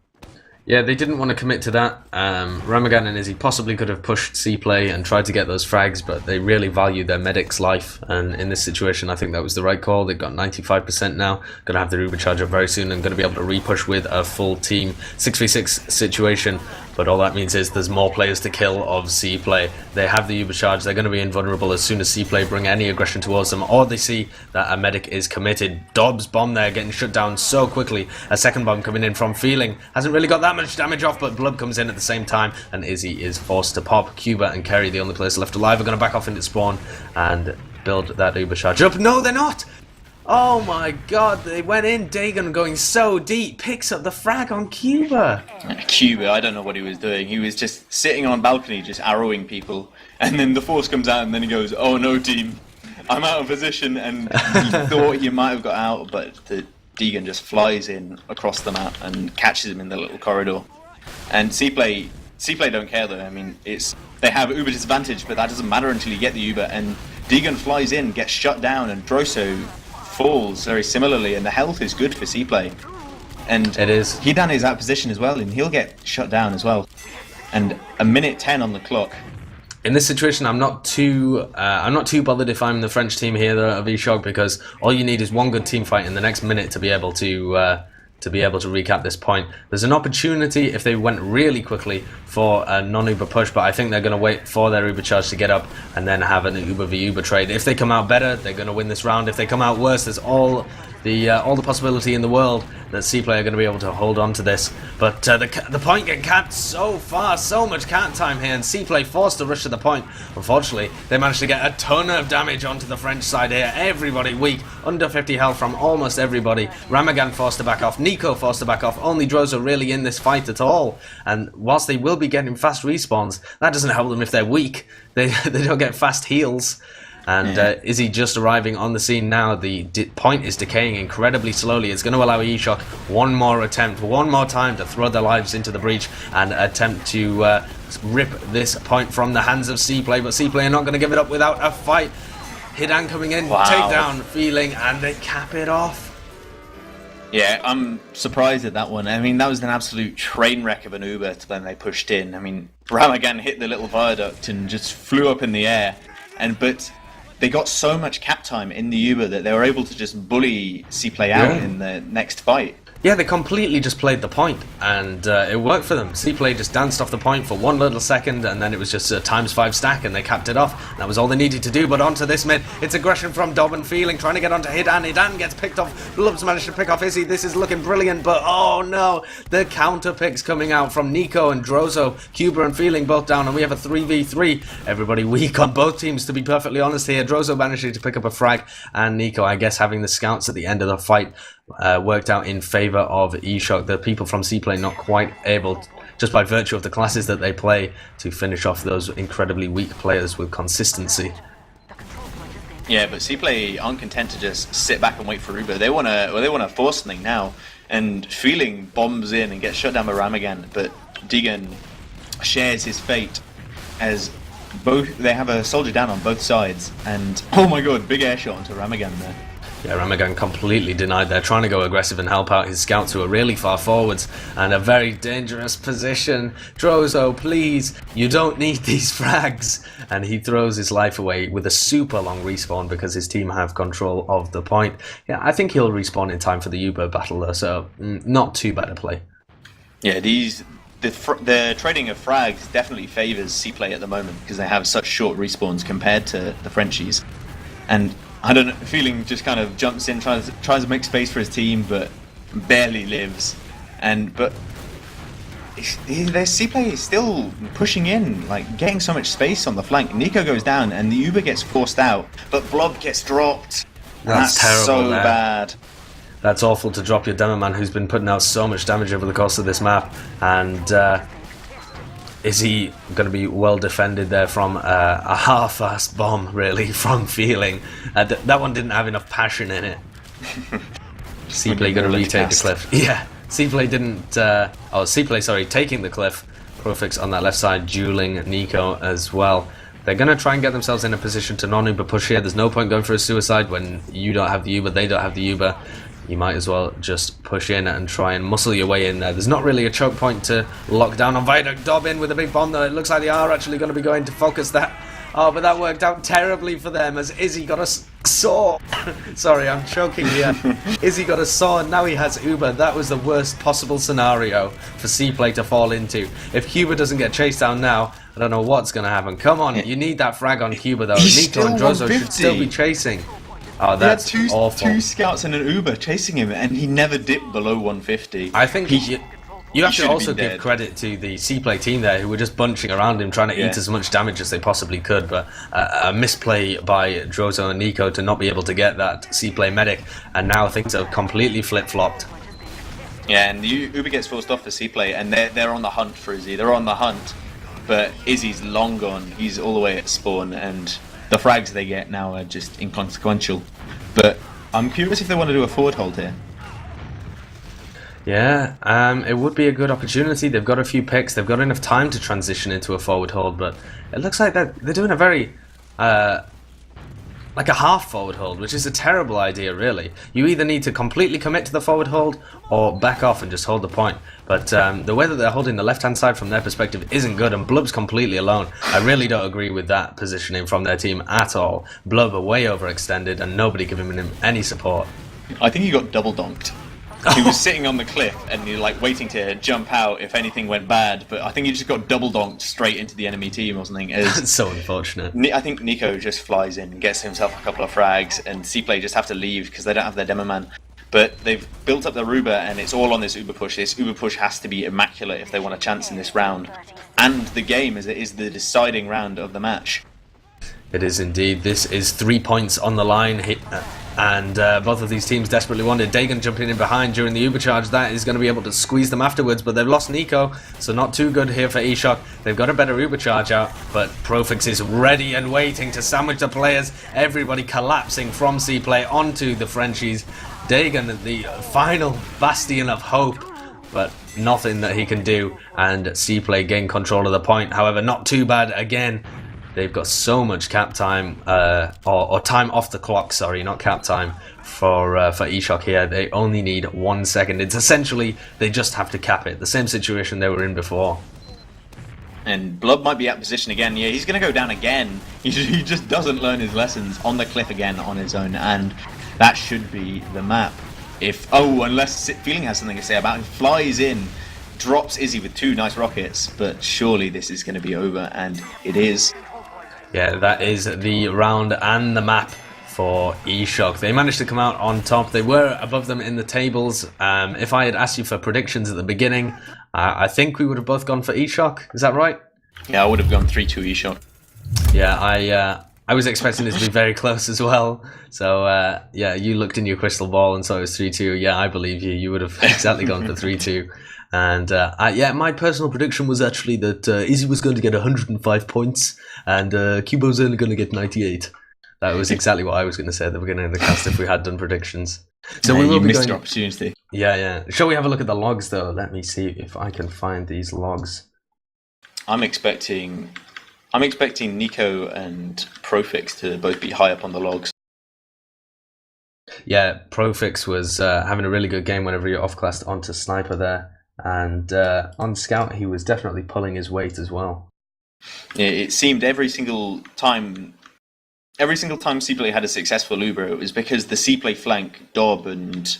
Yeah, they didn't want to commit to that. Ramagan and Izzy possibly could have pushed CPLAY and tried to get those frags, but they really value their medic's life, and in this situation I think that was the right call. They've got 95% now, going to have the Uber charge up very soon, and going to be able to repush with a full team 6v6 situation. But all that means is there's more players to kill of CPLAY. They have the Uber charge, they're going to be invulnerable as soon as CPLAY bring any aggression towards them, or they see that a medic is committed. Dobbs' bomb there getting shut down so quickly. A second bomb coming in from Feeling. Hasn't really got that much damage off, but Blood comes in at the same time, and Izzy is forced to pop. Cuba and Kerry, the only players left alive, are going to back off into spawn and build that Uber charge up. No, they're not! Oh my god, they went in. Dagon going so deep, picks up the frag on Cuba. Cuba, I don't know what he was doing. He was just sitting on a balcony, just arrowing people. And then the force comes out, and then he goes, "Oh no, team, I'm out of position." And he thought he might have got out, but the Deegan just flies in across the map and catches him in the little corridor. And CPLAY don't care though. I mean, they have Uber disadvantage, but that doesn't matter until you get the Uber. And Deegan flies in, gets shut down, and Droso falls very similarly, and the health is good for CPLAY. And it is. Hidan is out of position as well, and he'll get shut down as well. And a minute 10 on the clock. In this situation, I'm not too bothered if I'm the French team here though, of E-Shock, because all you need is one good team fight in the next minute to be able to recap this point. There's an opportunity if they went really quickly for a non-Uber push, but I think they're going to wait for their Uber charge to get up and then have an Uber v Uber trade. If they come out better, they're going to win this round. If they come out worse, there's all all the possibility in the world that CPLAY are going to be able to hold on to this. But the point get capped so fast, so much cap time here, and CPLAY forced to rush to the point. Unfortunately, they managed to get a ton of damage onto the French side here. Everybody weak, under 50 health from almost everybody. Ramagan forced to back off, Nico forced to back off, only droso really in this fight at all. And whilst they will be getting fast respawns, that doesn't help them if they're weak. They don't get fast heals. And Izzy just arriving on the scene now. The point is decaying incredibly slowly. It's going to allow eShock one more attempt, one more time to throw their lives into the breach and attempt to rip this point from the hands of CPLAY. But CPLAY are not going to give it up without a fight. Hidan coming in, takedown, feeling, and they cap it off. Yeah, I'm surprised at that one. I mean, that was an absolute train wreck of an Uber to when they pushed in. I mean, Ramagan hit the little viaduct and just flew up in the air. But they got so much cap time in the Uber that they were able to just bully CPLAY out in the next fight. Yeah, they completely just played the point, and it worked for them. CPLAY just danced off the point for one little second, and then it was just a ×5 stack, and they capped it off. That was all they needed to do, but onto this mid, it's aggression from Dob and Feeling, trying to get onto Hidan. Hidan gets picked off. Blubs managed to pick off Izzy. This is looking brilliant, but oh no, the counter picks coming out from Nico and droso. Cuba and Feeling both down, and we have a 3v3. Everybody weak on both teams, to be perfectly honest here. droso managing to pick up a frag, and Nico, I guess, having the scouts at the end of the fight, worked out in favour of eShock. The people from CPLAY not quite able, just by virtue of the classes that they play, to finish off those incredibly weak players with consistency. Yeah, but CPLAY aren't content to just sit back and wait for Uber. They want to force something now. And Feeling bombs in and gets shut down by Ramagan, but Deegan shares his fate as they have a soldier down on both sides. And oh my god, big air shot onto Ramagan there. Yeah, Ramagan completely denied. They're trying to go aggressive and help out his scouts who are really far forwards and a very dangerous position. droso, please, you don't need these frags. And he throws his life away with a super long respawn because his team have control of the point. Yeah, I think he'll respawn in time for the Uber battle though, so not too bad a play. Yeah, the trading of frags definitely favours CPLAY at the moment because they have such short respawns compared to the Frenchies. And I don't know, Feeling just kind of jumps in, tries to make space for his team, but barely lives. But their CPLAY is still pushing in, like getting so much space on the flank. Nico goes down, and the Uber gets forced out, but Blob gets dropped. That's terrible. So bad. That's awful to drop your demo man who's been putting out so much damage over the course of this map, and is he going to be well defended there from a half-assed bomb, really, from Feeling? That one didn't have enough passion in it. CPLAY going to retake the cliff. Yeah, CPLAY didn't... CPLAY, sorry, taking the cliff. Profix on that left side, dueling Nico as well. They're going to try and get themselves in a position to non-Uber push here. There's no point going for a suicide when you don't have the Uber, they don't have the Uber. You might as well just push in and try and muscle your way in there. There's not really a choke point to lock down on Viaduct. Dob in with a big bomb though. It looks like they are actually going to be going to focus that. Oh, but that worked out terribly for them as Izzy got a saw. Sorry, I'm choking here. Izzy got a saw and now he has Uber. That was the worst possible scenario for CPLAY to fall into. If Cuba doesn't get chased down now, I don't know what's going to happen. Come on, you need that frag on Cuba though. Nico and droso should still be chasing. Oh, that's awful. Two scouts and an Uber chasing him, and he never dipped below 150. I think you have to also give credit to the CPLAY team there, who were just bunching around him, trying to eat as much damage as they possibly could. But a misplay by droso and Nico to not be able to get that CPLAY medic, and now things are completely flip-flopped. Yeah, and the Uber gets forced off for CPLAY, and they're on the hunt for Izzy. They're on the hunt, but Izzy's long gone. He's all the way at spawn, and the frags they get now are just inconsequential. But I'm curious if they want to do a forward hold here. Yeah, it would be a good opportunity. They've got a few picks. They've got enough time to transition into a forward hold, but it looks like they're doing a very like a half forward hold, which is a terrible idea, really. You either need to completely commit to the forward hold or back off and just hold the point. But the way that they're holding the left-hand side from their perspective isn't good, and Blub's completely alone. I really don't agree with that positioning from their team at all. Blub are way overextended, and nobody giving him any support. I think he got double donked. He was sitting on the cliff and he like waiting to jump out if anything went bad, but I think he just got double donked straight into the enemy team or something. That's so unfortunate. I think Nico just flies in and gets himself a couple of frags, and CPLAY just have to leave because they don't have their demo man. But they've built up their Uber, and it's all on this Uber push. This Uber push has to be immaculate if they want a chance in this round. And the game, as it is the deciding round of the match. It is indeed. This is 3 points on the line, and both of these teams desperately wanted Dagon jumping in behind during the Uber charge. That is going to be able to squeeze them afterwards, but they've lost Nico, so not too good here for eShock. They've got a better Uber charge out, but Profix is ready and waiting to sandwich the players. Everybody collapsing from CPLAY onto the Frenchies. Dagon, the final bastion of hope, but nothing that he can do, and CPLAY gain control of the point. However, not too bad again. They've got so much cap time, or time off the clock, sorry, not cap time, for eShock here. They only need 1 second. It's essentially, they just have to cap it. The same situation they were in before. And Blood might be out of position again. Yeah, he's going to go down again. He just doesn't learn his lessons on the cliff again on his own, and that should be the map. Unless Feeling has something to say about it. He flies in, drops Izzy with 2 nice rockets, but surely this is going to be over, and it is. Yeah, that is the round and the map for eShock. They managed to come out on top. They were above them in the tables. If I had asked you for predictions at the beginning, I think we would have both gone for eShock. Is that right? Yeah, I would have gone 3-2 eShock. Yeah, I was expecting this to be very close as well. So, yeah, you looked in your crystal ball and saw it was 3-2. Yeah, I believe you. You would have exactly gone for 3-2. And yeah, my personal prediction was actually that Izzy was going to get 105 points and Cubo's only going to get 98. That was exactly what I was going to say at the beginning of the cast if we had done predictions. So we will be missed going... your opportunity. Yeah. Shall we have a look at the logs though? Let me see if I can find these logs. I'm expecting Nico and Profix to both be high up on the logs. Yeah, Profix was having a really good game whenever he off-classed onto Sniper there. And on Scout, he was definitely pulling his weight as well. Yeah, it seemed every single time CPLAY had a successful Uber, it was because the CPLAY flank, Dob and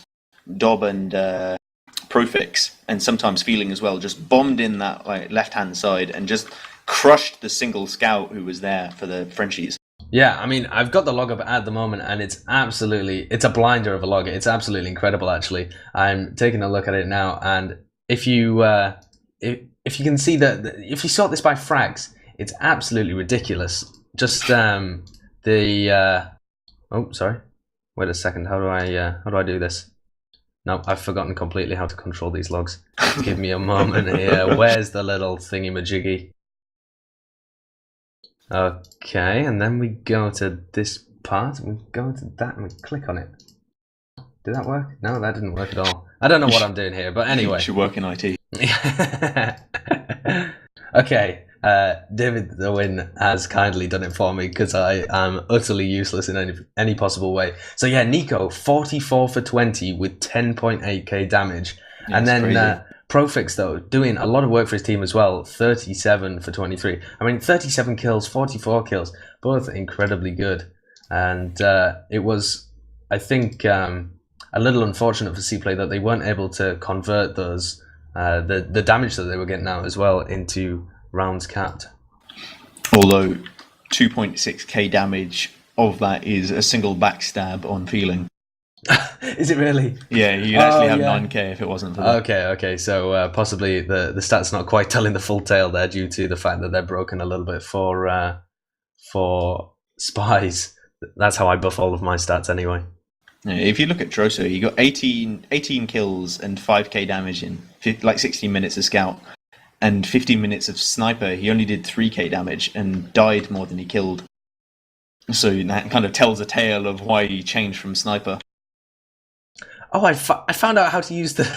Profix, and sometimes Feeling as well, just bombed in that left-hand side and just crushed the single Scout who was there for the Frenchies. Yeah, I mean, I've got the log up at the moment, and it's a blinder of a log. It's absolutely incredible, actually. I'm taking a look at it now, and if you can see that, if you sort this by frags, it's absolutely ridiculous. Just oh, sorry, wait a second. How do I do this? No, I've forgotten completely how to control these logs. Give me a moment here. Where's the little thingy majiggy? Okay, and then we go to this part. We go to that and we click on it. Did that work? No, that didn't work at all. I don't know what I'm doing here, but anyway. You should work in IT. Okay, DavidTheWin has kindly done it for me because I am utterly useless in any possible way. So yeah, Nico, 44 for 20 with 10.8k damage. Yeah, and then Profix, though, doing a lot of work for his team as well, 37 for 23. I mean, 37 kills, 44 kills, both incredibly good. And it was, I think, a little unfortunate for CPLAY that they weren't able to convert those, the damage that they were getting out as well into rounds capped. Although 2.6k damage of that is a single backstab on Feeling. Is it really? Yeah, you'd actually have 9k if it wasn't for that. Okay, so possibly the stats not quite telling the full tale there due to the fact that they're broken a little bit for spies. That's how I buff all of my stats anyway. Yeah, if you look at Droso, he got 18 kills and 5k damage in 16 minutes of Scout. And 15 minutes of Sniper, he only did 3k damage and died more than he killed. So that kind of tells a tale of why he changed from Sniper. Oh, I found out how to use the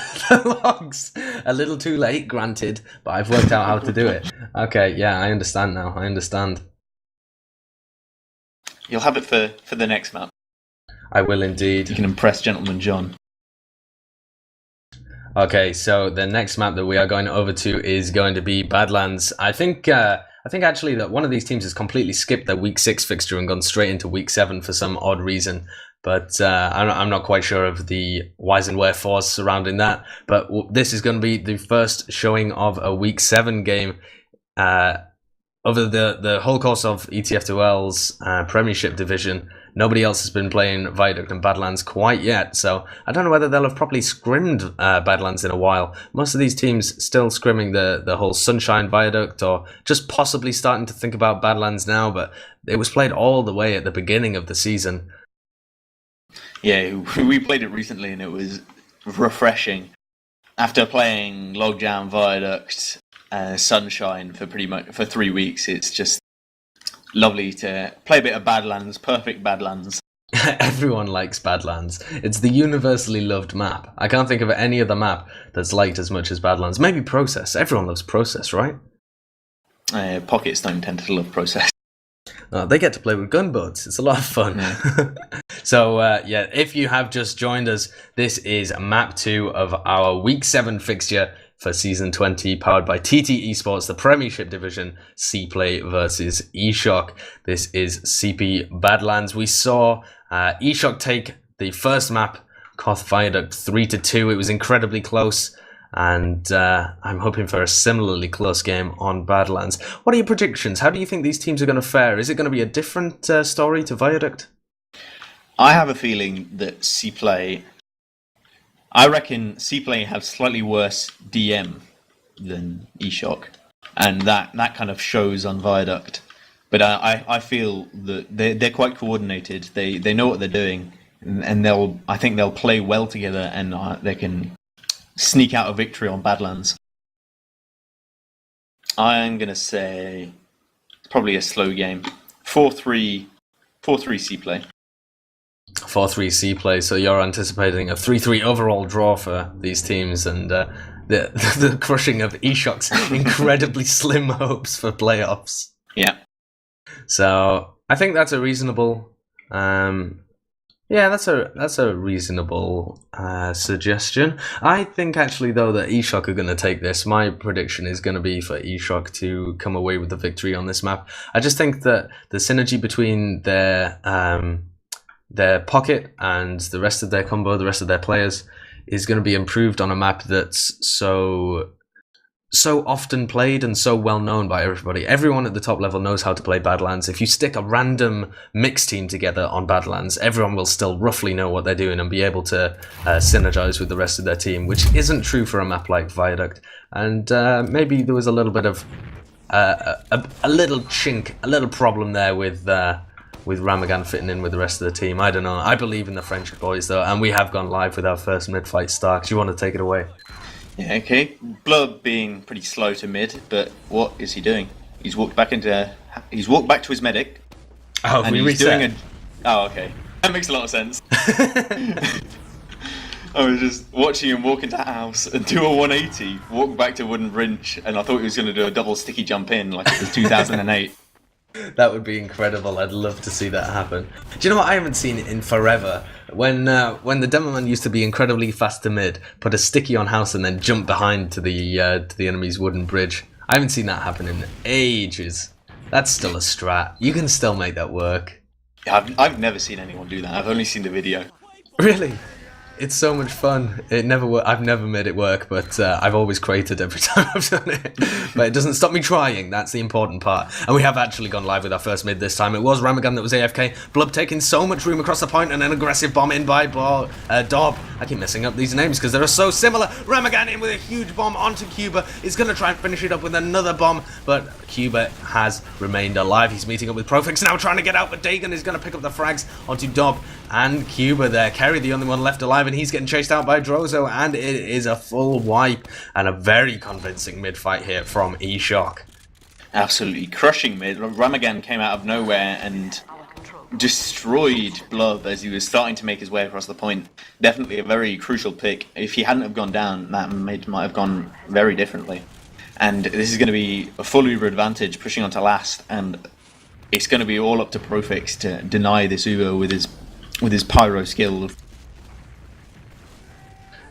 logs. A little too late, granted, but I've worked out how to do it. Okay, yeah, I understand now. I understand. You'll have it for the next map. I will indeed. You can impress Gentleman John. Okay, so the next map that we are going over to is going to be Badlands. I think actually that one of these teams has completely skipped their Week 6 fixture and gone straight into Week 7 for some odd reason. But I'm not quite sure of the whys and wherefores surrounding that. But this is going to be the first showing of a Week 7 game over the whole course of ETF2L's Premiership division, nobody else has been playing Viaduct and Badlands quite yet, so I don't know whether they'll have properly scrimmed Badlands in a while. Most of these teams still scrimming the whole Sunshine Viaduct, or just possibly starting to think about Badlands now, but it was played all the way at the beginning of the season. Yeah, we played it recently and it was refreshing. After playing Logjam, Viaduct, Sunshine for 3 weeks, it's just lovely to play a bit of Badlands, perfect Badlands. Everyone likes Badlands. It's the universally loved map. I can't think of any other map that's liked as much as Badlands. Maybe Process. Everyone loves Process, right? Pockets don't tend to love Process. They get to play with gunboats. It's a lot of fun. Yeah. So, if you have just joined us, this is map 2 of our Week 7 fixture for Season 20, powered by TT Esports, the Premiership division, CPLAY versus eShock. This is CP Badlands. We saw eShock take the first map, Koth Viaduct, 3-2. It was incredibly close, and I'm hoping for a similarly close game on Badlands. What are your predictions? How do you think these teams are going to fare? Is it going to be a different story to Viaduct? I have a feeling that I reckon CPLAY have slightly worse DM than eShock, and that kind of shows on Viaduct. But I feel that they're quite coordinated. They know what they're doing, and I think they'll play well together, and they can sneak out a victory on Badlands. I'm gonna say probably a slow game, 4-3 CPLAY. 4-3 CPLAY, so you're anticipating a 3-3 overall draw for these teams, and the crushing of eShock's incredibly slim hopes for playoffs. Yeah. So I think that's a reasonable, that's a reasonable suggestion. I think actually though that eShock are going to take this. My prediction is going to be for eShock to come away with the victory on this map. I just think that the synergy between their pocket and the rest of their combo, the rest of their players, is going to be improved on a map that's so often played and so well known by everybody. Everyone at the top level knows how to play Badlands. If you stick a random mixed team together on Badlands, everyone will still roughly know what they're doing and be able to synergize with the rest of their team, which isn't true for a map like Viaduct. And maybe there was a little bit of a little chink, a little problem there with Ramagan fitting in with the rest of the team. I don't know. I believe in the French boys though, and we have gone live with our first mid-fight start. Do you want to take it away? Yeah, okay. Blub being pretty slow to mid, but what is he doing? He's walked back to his medic. Oh, and he's doing Oh, okay. That makes a lot of sense. I was just watching him walk into the house and do a 180, walk back to wooden wrench, and I thought he was going to do a double sticky jump in like it was 2008. That would be incredible. I'd love to see that happen. Do you know what I haven't seen in forever? When the Demoman used to be incredibly fast to mid, put a sticky on house and then jump behind to the enemy's wooden bridge. I haven't seen that happen in ages. That's still a strat. You can still make that work. I've never seen anyone do that. I've only seen the video. Really? It's so much fun. I've never made it work, but I've always created every time I've done it. But it doesn't stop me trying. That's the important part. And we have actually gone live with our first mid this time. It was Ramagan that was AFK. Blub taking so much room across the point, and an aggressive bomb in by Dob. I keep messing up these names because they're so similar. Ramagan in with a huge bomb onto Cuba. He's going to try and finish it up with another bomb, but Cuba has remained alive. He's meeting up with Profix now, trying to get out, but Dagon is going to pick up the frags onto Dob and Cuba there. Kerry, the only one left alive, and he's getting chased out by Droso, and it is a full wipe and a very convincing mid fight here from eShock. Absolutely crushing mid. Ramagan came out of nowhere and destroyed Blub as he was starting to make his way across the point. Definitely a very crucial pick. If he hadn't have gone down, that mid might have gone very differently. And this is going to be a full Uber advantage pushing on to last, and it's going to be all up to Profix to deny this Uber with his pyro skill.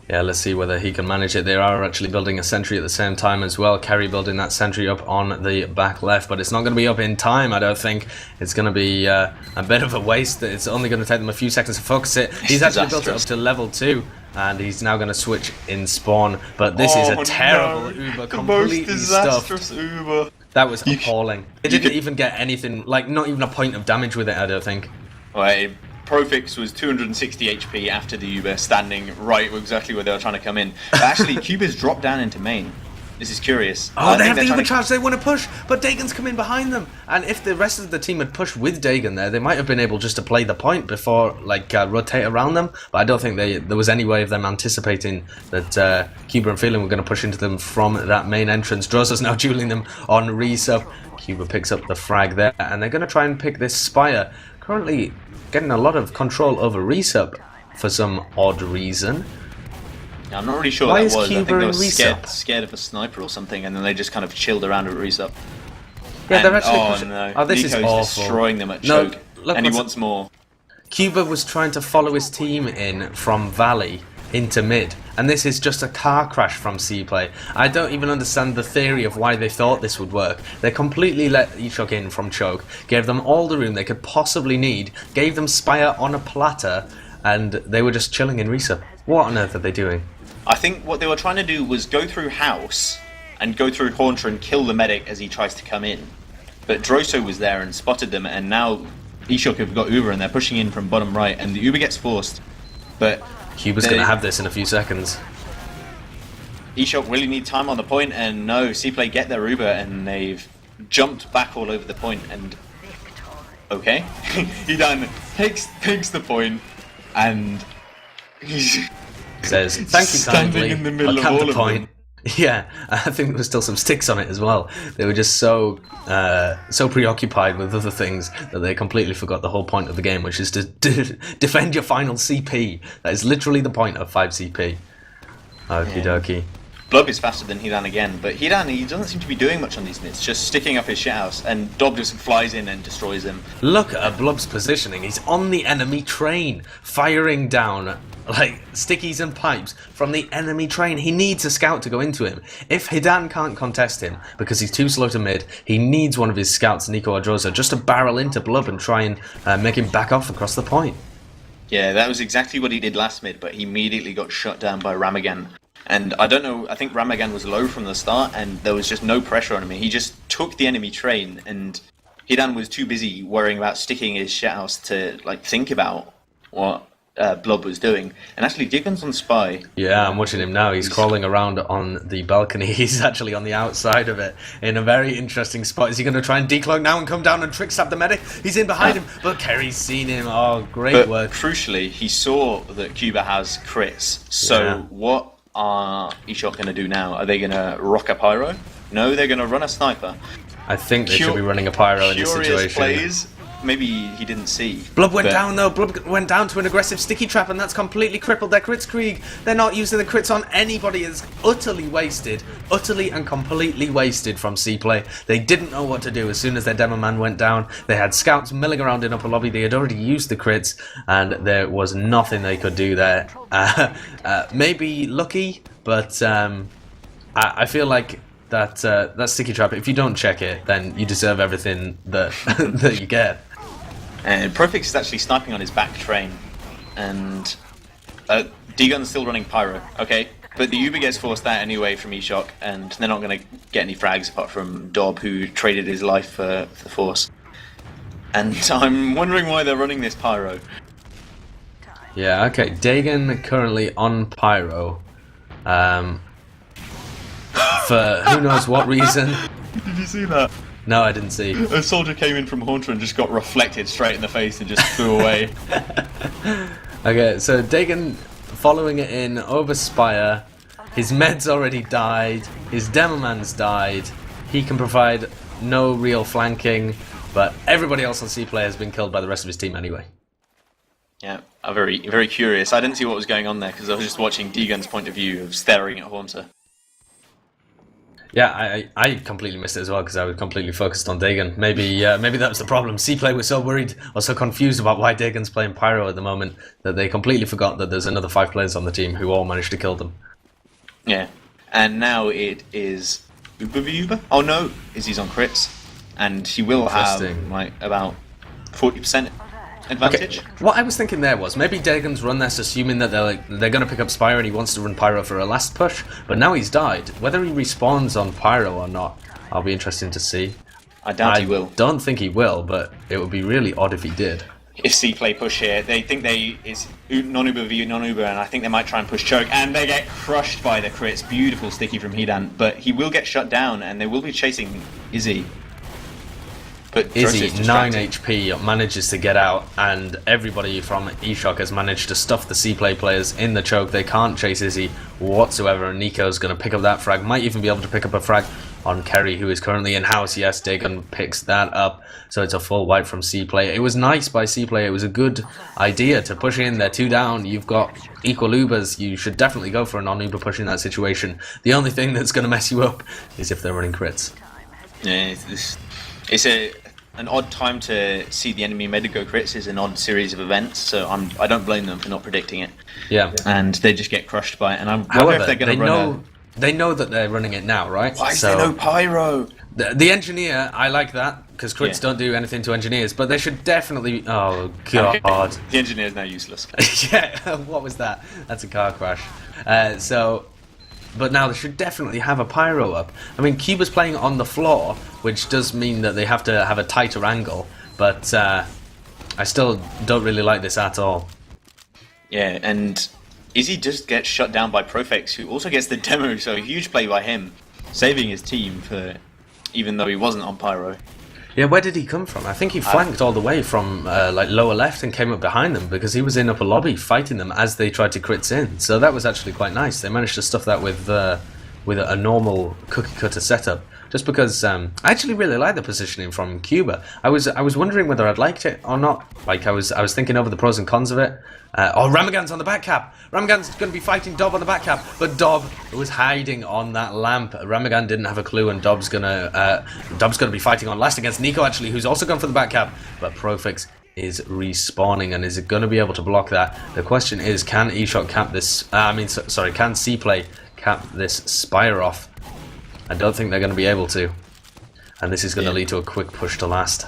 Yeah, let's see whether he can manage it. They are actually building a sentry at the same time as well. Kerry building that sentry up on the back left, but it's not going to be up in time, I don't think. It's going to be a bit of a waste. It's only going to take them a few seconds to focus it. He's actually built it up to level 2, and he's now going to switch in spawn. But this is a terrible Uber, completely disastrous stuffed. Uber. That was appalling. It didn't even get anything, like not even a point of damage with it, I don't think. Well, Profix was 260 HP after the Uber, standing right exactly where they were trying to come in. But actually, Cuba's dropped down into main. This is curious. Oh, they have the Uber charge, they want to push, but Dagon's come in behind them. And if the rest of the team had pushed with Dagon there, they might have been able just to play the point before, like, rotate around them. But I don't think there was any way of them anticipating that Cuba and Phelan were going to push into them from that main entrance. Droso's now dueling them on resub. Cuba picks up the frag there, and they're going to try and pick this Spire. Currently getting a lot of control over resub for some odd reason. Yeah, I'm not really sure Why what is that was. Cuba I think they in were resub? scared of a sniper or something, and then they just kind of chilled around at resub. Yeah, they're And- actually oh pushing. no, Oh, this Nico's is awful. destroying them at No, choke, look and he what's- wants more. Cuba was trying to follow his team in from Valley into mid, and this is just a car crash from CPLAY. I don't even understand the theory of why they thought this would work. They completely let Eshok in from choke, gave them all the room they could possibly need, gave them Spire on a platter, and they were just chilling in resub. What on earth are they doing? I think what they were trying to do was go through house and go through Haunter and kill the medic as he tries to come in. But Droso was there and spotted them, and now Eshok have got Uber and they're pushing in from bottom right, and the Uber gets forced. But Cuba's going to have this in a few seconds. Eshok really need time on the point, and no, CPLAY get their Uber and they've jumped back all over the point, and okay, he done takes the point, and he's Says, thank you standing kindly, in the middle I'll of count all the of point. Yeah, I think there was still some sticks on it as well. They were just so preoccupied with other things that they completely forgot the whole point of the game, which is to defend your final CP. That is literally the point of 5 CP. Okie dokie. Blub is faster than Hidan again, but Hidan, he doesn't seem to be doing much on these mids, just sticking up his shithouse, and Dob just flies in and destroys him. Look at Blub's positioning. He's on the enemy train, firing down like stickies and pipes from the enemy train. He needs a scout to go into him. If Hidan can't contest him because he's too slow to mid, he needs one of his scouts, Nico or Droso, just to barrel into Blub and try and make him back off across the point. Yeah, that was exactly what he did last mid, but he immediately got shut down by Ramagan. And I don't know, I think Ramagan was low from the start, and there was just no pressure on him. He just took the enemy train, and Hidan was too busy worrying about sticking his shithouse to like think about what Blub was doing. And actually, Digon's on Spy. Yeah, I'm watching him now. He's crawling around on the balcony. He's actually on the outside of it in a very interesting spot. Is he going to try and decloak now and come down and trick stab the medic? He's in behind him, but Kerry's seen him. Oh, great work. Crucially, he saw that Cuba has crits. So what are Eshok going to do now? Are they going to rock a pyro? No, they're going to run a sniper. I think they should be running a pyro in this situation. Plays, maybe he didn't see. Blub went down though. Blub went down to an aggressive sticky trap, and that's completely crippled their crits. Krieg. They're not using the crits on anybody. It's utterly wasted, utterly and completely wasted from CPLAY. They didn't know what to do as soon as their demo man went down. They had scouts milling around in upper lobby. They had already used the crits, and there was nothing they could do there. Maybe lucky, but I feel like that sticky trap, if you don't check it, then you deserve everything that that you get. And Profix is actually sniping on his back train, and D-Gun's still running pyro, okay? But the Uber gets forced out anyway from Eshok, and they're not going to get any frags apart from Dob, who traded his life for the Force. And I'm wondering why they're running this pyro. Yeah, okay. Dagon currently on pyro. For who knows what reason. Did you see that? No, I didn't see. A soldier came in from Haunter and just got reflected straight in the face and just flew away. Okay, so Dagon following it in over Spire. His med's already died. His demo man's died. He can provide no real flanking, but everybody else on CPLAY has been killed by the rest of his team anyway. Yeah, I'm very, very curious. I didn't see what was going on there because I was just watching D-Gun's point of view of staring at Haunter. Yeah, I completely missed it as well because I was completely focused on Dagon. Maybe that was the problem. CPLAY was so worried or so confused about why Dagon's playing Pyro at the moment that they completely forgot that there's another 5 players on the team who all managed to kill them. Yeah, and now it is Uber? Oh no, Izzy's on crits, and he will have like about 40%. advantage. Okay. What I was thinking there was maybe Dagon's run this assuming that they're going to pick up Spire and he wants to run Pyro for a last push, but now he's died. Whether he respawns on Pyro or not, I'll be interested to see. I doubt he will. Don't think he will, but it would be really odd if he did. If CPLAY push here, they think it's non-Uber v non-Uber, and I think they might try and push Choke, and they get crushed by the crits. Beautiful sticky from Hidan, but he will get shut down, and they will be chasing Izzy. But Izzy, 9 HP, manages to get out, and everybody from eShock has managed to stuff the CPLAY players in the choke. They can't chase Izzy whatsoever, and Nico's going to pick up that frag. Might even be able to pick up a frag on Kerry, who is currently in-house. Yes, Dagon picks that up, so it's a full wipe from CPLAY. It was nice by CPLAY. It was a good idea to push in. They're 2 down. You've got equal Ubers. You should definitely go for a non-Uber push in that situation. The only thing that's going to mess you up is if they're running crits. Yeah, it's an odd time to see the enemy Medigo crits. Is an odd series of events, so I don't blame them for not predicting it. Yeah, and they just get crushed by it. And I wonder However, if they're going to run. They know that they're running it now, right? Why is there no Pyro? The engineer, I like that, because crits don't do anything to engineers, but they should definitely... Oh, God. Okay. The engineer is now useless. Yeah, what was that? That's a car crash. But now they should definitely have a Pyro up. I mean, Cuba's playing on the floor, which does mean that they have to have a tighter angle, but I still don't really like this at all. Yeah, and Izzy just gets shut down by Profex, who also gets the demo, so a huge play by him, saving his team for, even though he wasn't on Pyro. Yeah, where did he come from? I think he flanked all the way from like lower left and came up behind them because he was in upper lobby fighting them as they tried to crits in. So that was actually quite nice. They managed to stuff that with a normal cookie cutter setup. Just because I actually really like the positioning from Cuba. I was wondering whether I'd liked it or not. Like I was thinking over the pros and cons of it. Ramagan's on the back cap. Ramagan's going to be fighting Dob on the back cap, but Dob was hiding on that lamp. Ramagan didn't have a clue, and Dob's gonna be fighting on last against Nico actually, who's also gone for the back cap. But Profix is respawning, and is it going to be able to block that? The question is, can eShot cap this? Can CPLAY cap this Spire off? I don't think they're going to be able to, and this is going to lead to a quick push to last.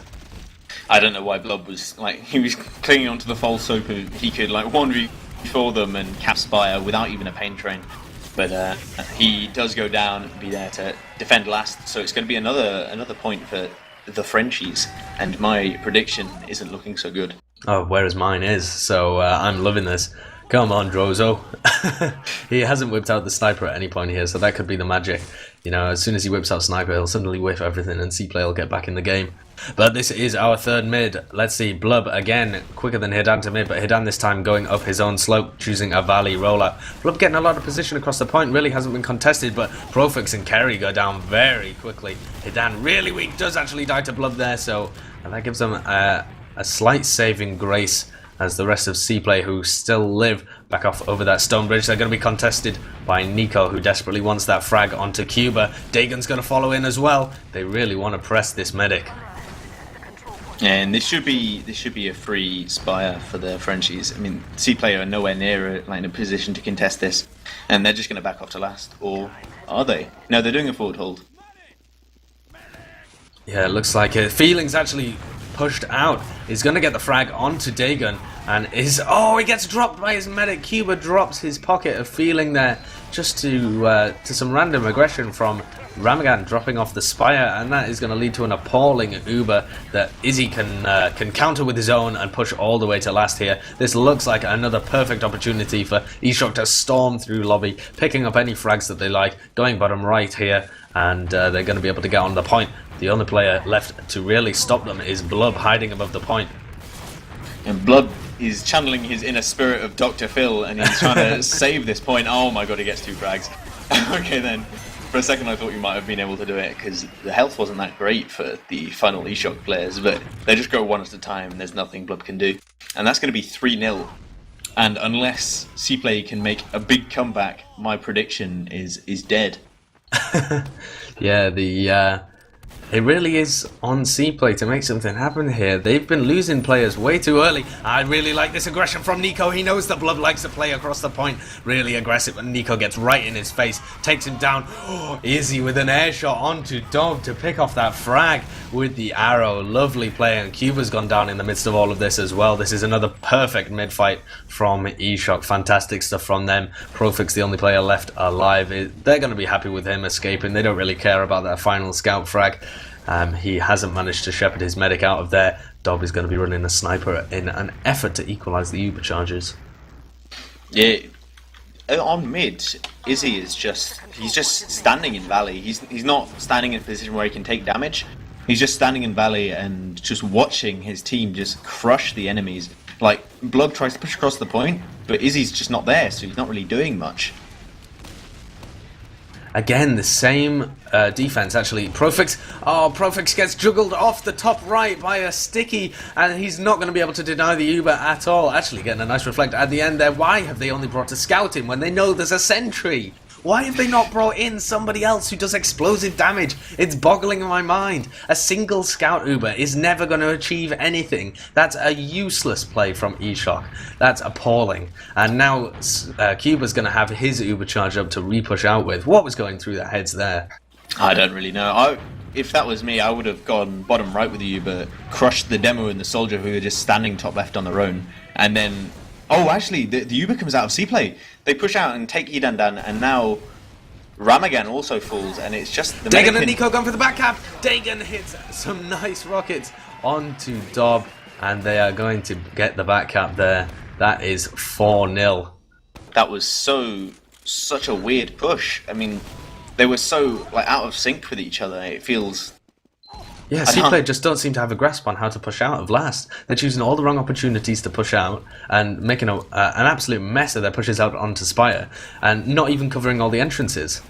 I don't know why Blob was he was clinging onto the false hope he could 1v4 them and cap Spire without even a pain train, but he does go down and be there to defend last. So it's going to be another point for the Frenchies, and my prediction isn't looking so good. Oh, whereas mine is. So I'm loving this. Come on, Droso. He hasn't whipped out the sniper at any point here, so that could be the magic. You know, as soon as he whips out sniper, he'll suddenly whiff everything, and CPLAY will get back in the game. But this is our third mid. Let's see, Blub again, quicker than Hidan to mid, but Hidan this time going up his own slope, choosing a valley rollout. Blub getting a lot of position across the point, really hasn't been contested, but Profix and Kerry go down very quickly. Hidan really weak, does actually die to Blub there, so that gives them a slight saving grace, as the rest of CPLAY, who still live, back off over that stone bridge. They're going to be contested by Nico, who desperately wants that frag onto Cuba. Dagon's going to follow in as well. They really want to press this medic. And this should be a free Spire for the Frenchies. I mean, CPLAY are nowhere near in a position to contest this, and they're just going to back off to last. Or are they? No, they're doing a forward hold. Yeah, it looks like it. Feelings actually pushed out. He's going to get the frag onto Dagon, and he gets dropped by his medic. Cuba drops his pocket of Feeling there, just to some random aggression from Ramagan, dropping off the Spire, and that is going to lead to an appalling Uber that Izzy can counter with his own and push all the way to last here. This looks like another perfect opportunity for eShock to storm through lobby, picking up any frags that they like, going bottom right here, and they're going to be able to get on the point. The only player left to really stop them is Blub, hiding above the point. And Blub is channeling his inner spirit of Dr. Phil, and he's trying to save this point. Oh my god, he gets 2 frags. Okay then. For a second I thought you might have been able to do it, because the health wasn't that great for the final eShock players, but they just go one at a time and there's nothing Blub can do. And that's going to be 3-0. And unless CPLAY can make a big comeback, my prediction is dead. Yeah, It really is on CPLAY to make something happen here. They've been losing players way too early. I really like this aggression from Nico. He knows that Blob likes to play across the point. Really aggressive, and Nico gets right in his face, takes him down. Oh, Izzy with an air shot onto Dom to pick off that frag with the arrow. Lovely play, and Cuba's gone down in the midst of all of this as well. This is another perfect mid-fight from eShock. Fantastic stuff from them. Profix, the only player left alive. They're going to be happy with him escaping. They don't really care about that final scout frag. He hasn't managed to shepherd his medic out of there. Dob is going to be running a sniper in an effort to equalise the Uber charges. Yeah, on mid, Izzy is he's just standing in Valley. He's not standing in a position where he can take damage. He's just standing in Valley and just watching his team just crush the enemies. Like, Blood tries to push across the point, but Izzy's just not there, so he's not really doing much. Again, the same defense, actually. Profix gets juggled off the top right by a sticky, and he's not going to be able to deny the Uber at all. Actually, getting a nice reflect at the end there. Why have they only brought a scout in when they know there's a sentry? Why have they not brought in somebody else who does explosive damage? It's boggling my mind. A single scout Uber is never going to achieve anything. That's a useless play from eShock. That's appalling. And now Cuba's going to have his Uber charge up to re-push out with. What was going through their heads there? I don't really know. If that was me, I would have gone bottom right with the Uber, crushed the demo and the soldier who are just standing top left on their own, and then... Oh, actually, the Uber comes out of CPLAY. They push out and take Edan down, and now Ramagan also falls, and it's just the Dagan and Nico going for the back cap. Dagan hits some nice rockets onto Dob, and they are going to get the back cap there. That is 4-0. That was such a weird push. I mean, they were so out of sync with each other. It feels... Yeah, CPLAY just don't seem to have a grasp on how to push out of last. They're choosing all the wrong opportunities to push out and making an absolute mess of their pushes out onto Spire, and not even covering all the entrances.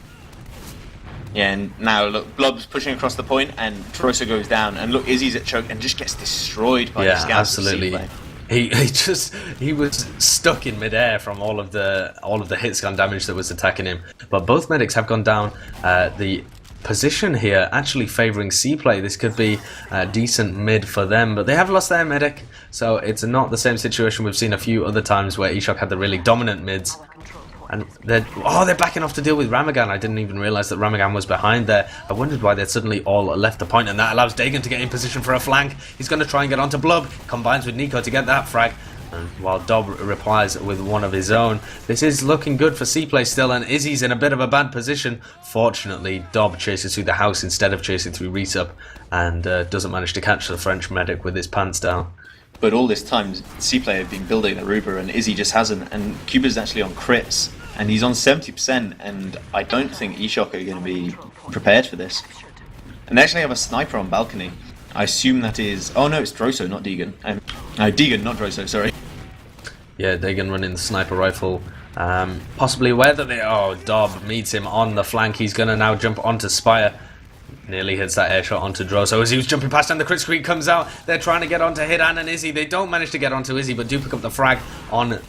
Yeah, and now look, Blob's pushing across the point, and droso goes down, and look, Izzy's at choke and just gets destroyed by the scouts. Absolutely. He was stuck in midair from all of the hit scan damage that was attacking him. But both medics have gone down. The position here actually favouring CPLAY. This could be a decent mid for them, but they have lost their medic, so it's not the same situation we've seen a few other times where eShock had the really dominant mids. And they're backing off to deal with Ramagan. I didn't even realise that Ramagan was behind there. I wondered why they'd suddenly all left the point, and that allows Dagan to get in position for a flank. He's going to try and get onto Blub, combines with Nico to get that frag. And while Dob replies with one of his own, this is looking good for CPLAY still, and Izzy's in a bit of a bad position. Fortunately, Dob chases through the house instead of chasing through Resub, and doesn't manage to catch the French medic with his pants down. But all this time, CPLAY have been building a Ruber, and Izzy just hasn't, and Cuba's actually on crits, and he's on 70%, and I don't think eShock are going to be prepared for this. And they actually have a sniper on balcony. I assume that is... Oh no, it's Droso, not Deegan. Deegan, not Droso, sorry. Yeah, Dagan running the sniper rifle. Possibly aware that Dob meets him on the flank. He's going to now jump onto Spire. Nearly hits that air shot onto Droso as he was jumping past, and the crit screen comes out. They're trying to get onto Hidan and Izzy. They don't manage to get onto Izzy, but do pick up the frag on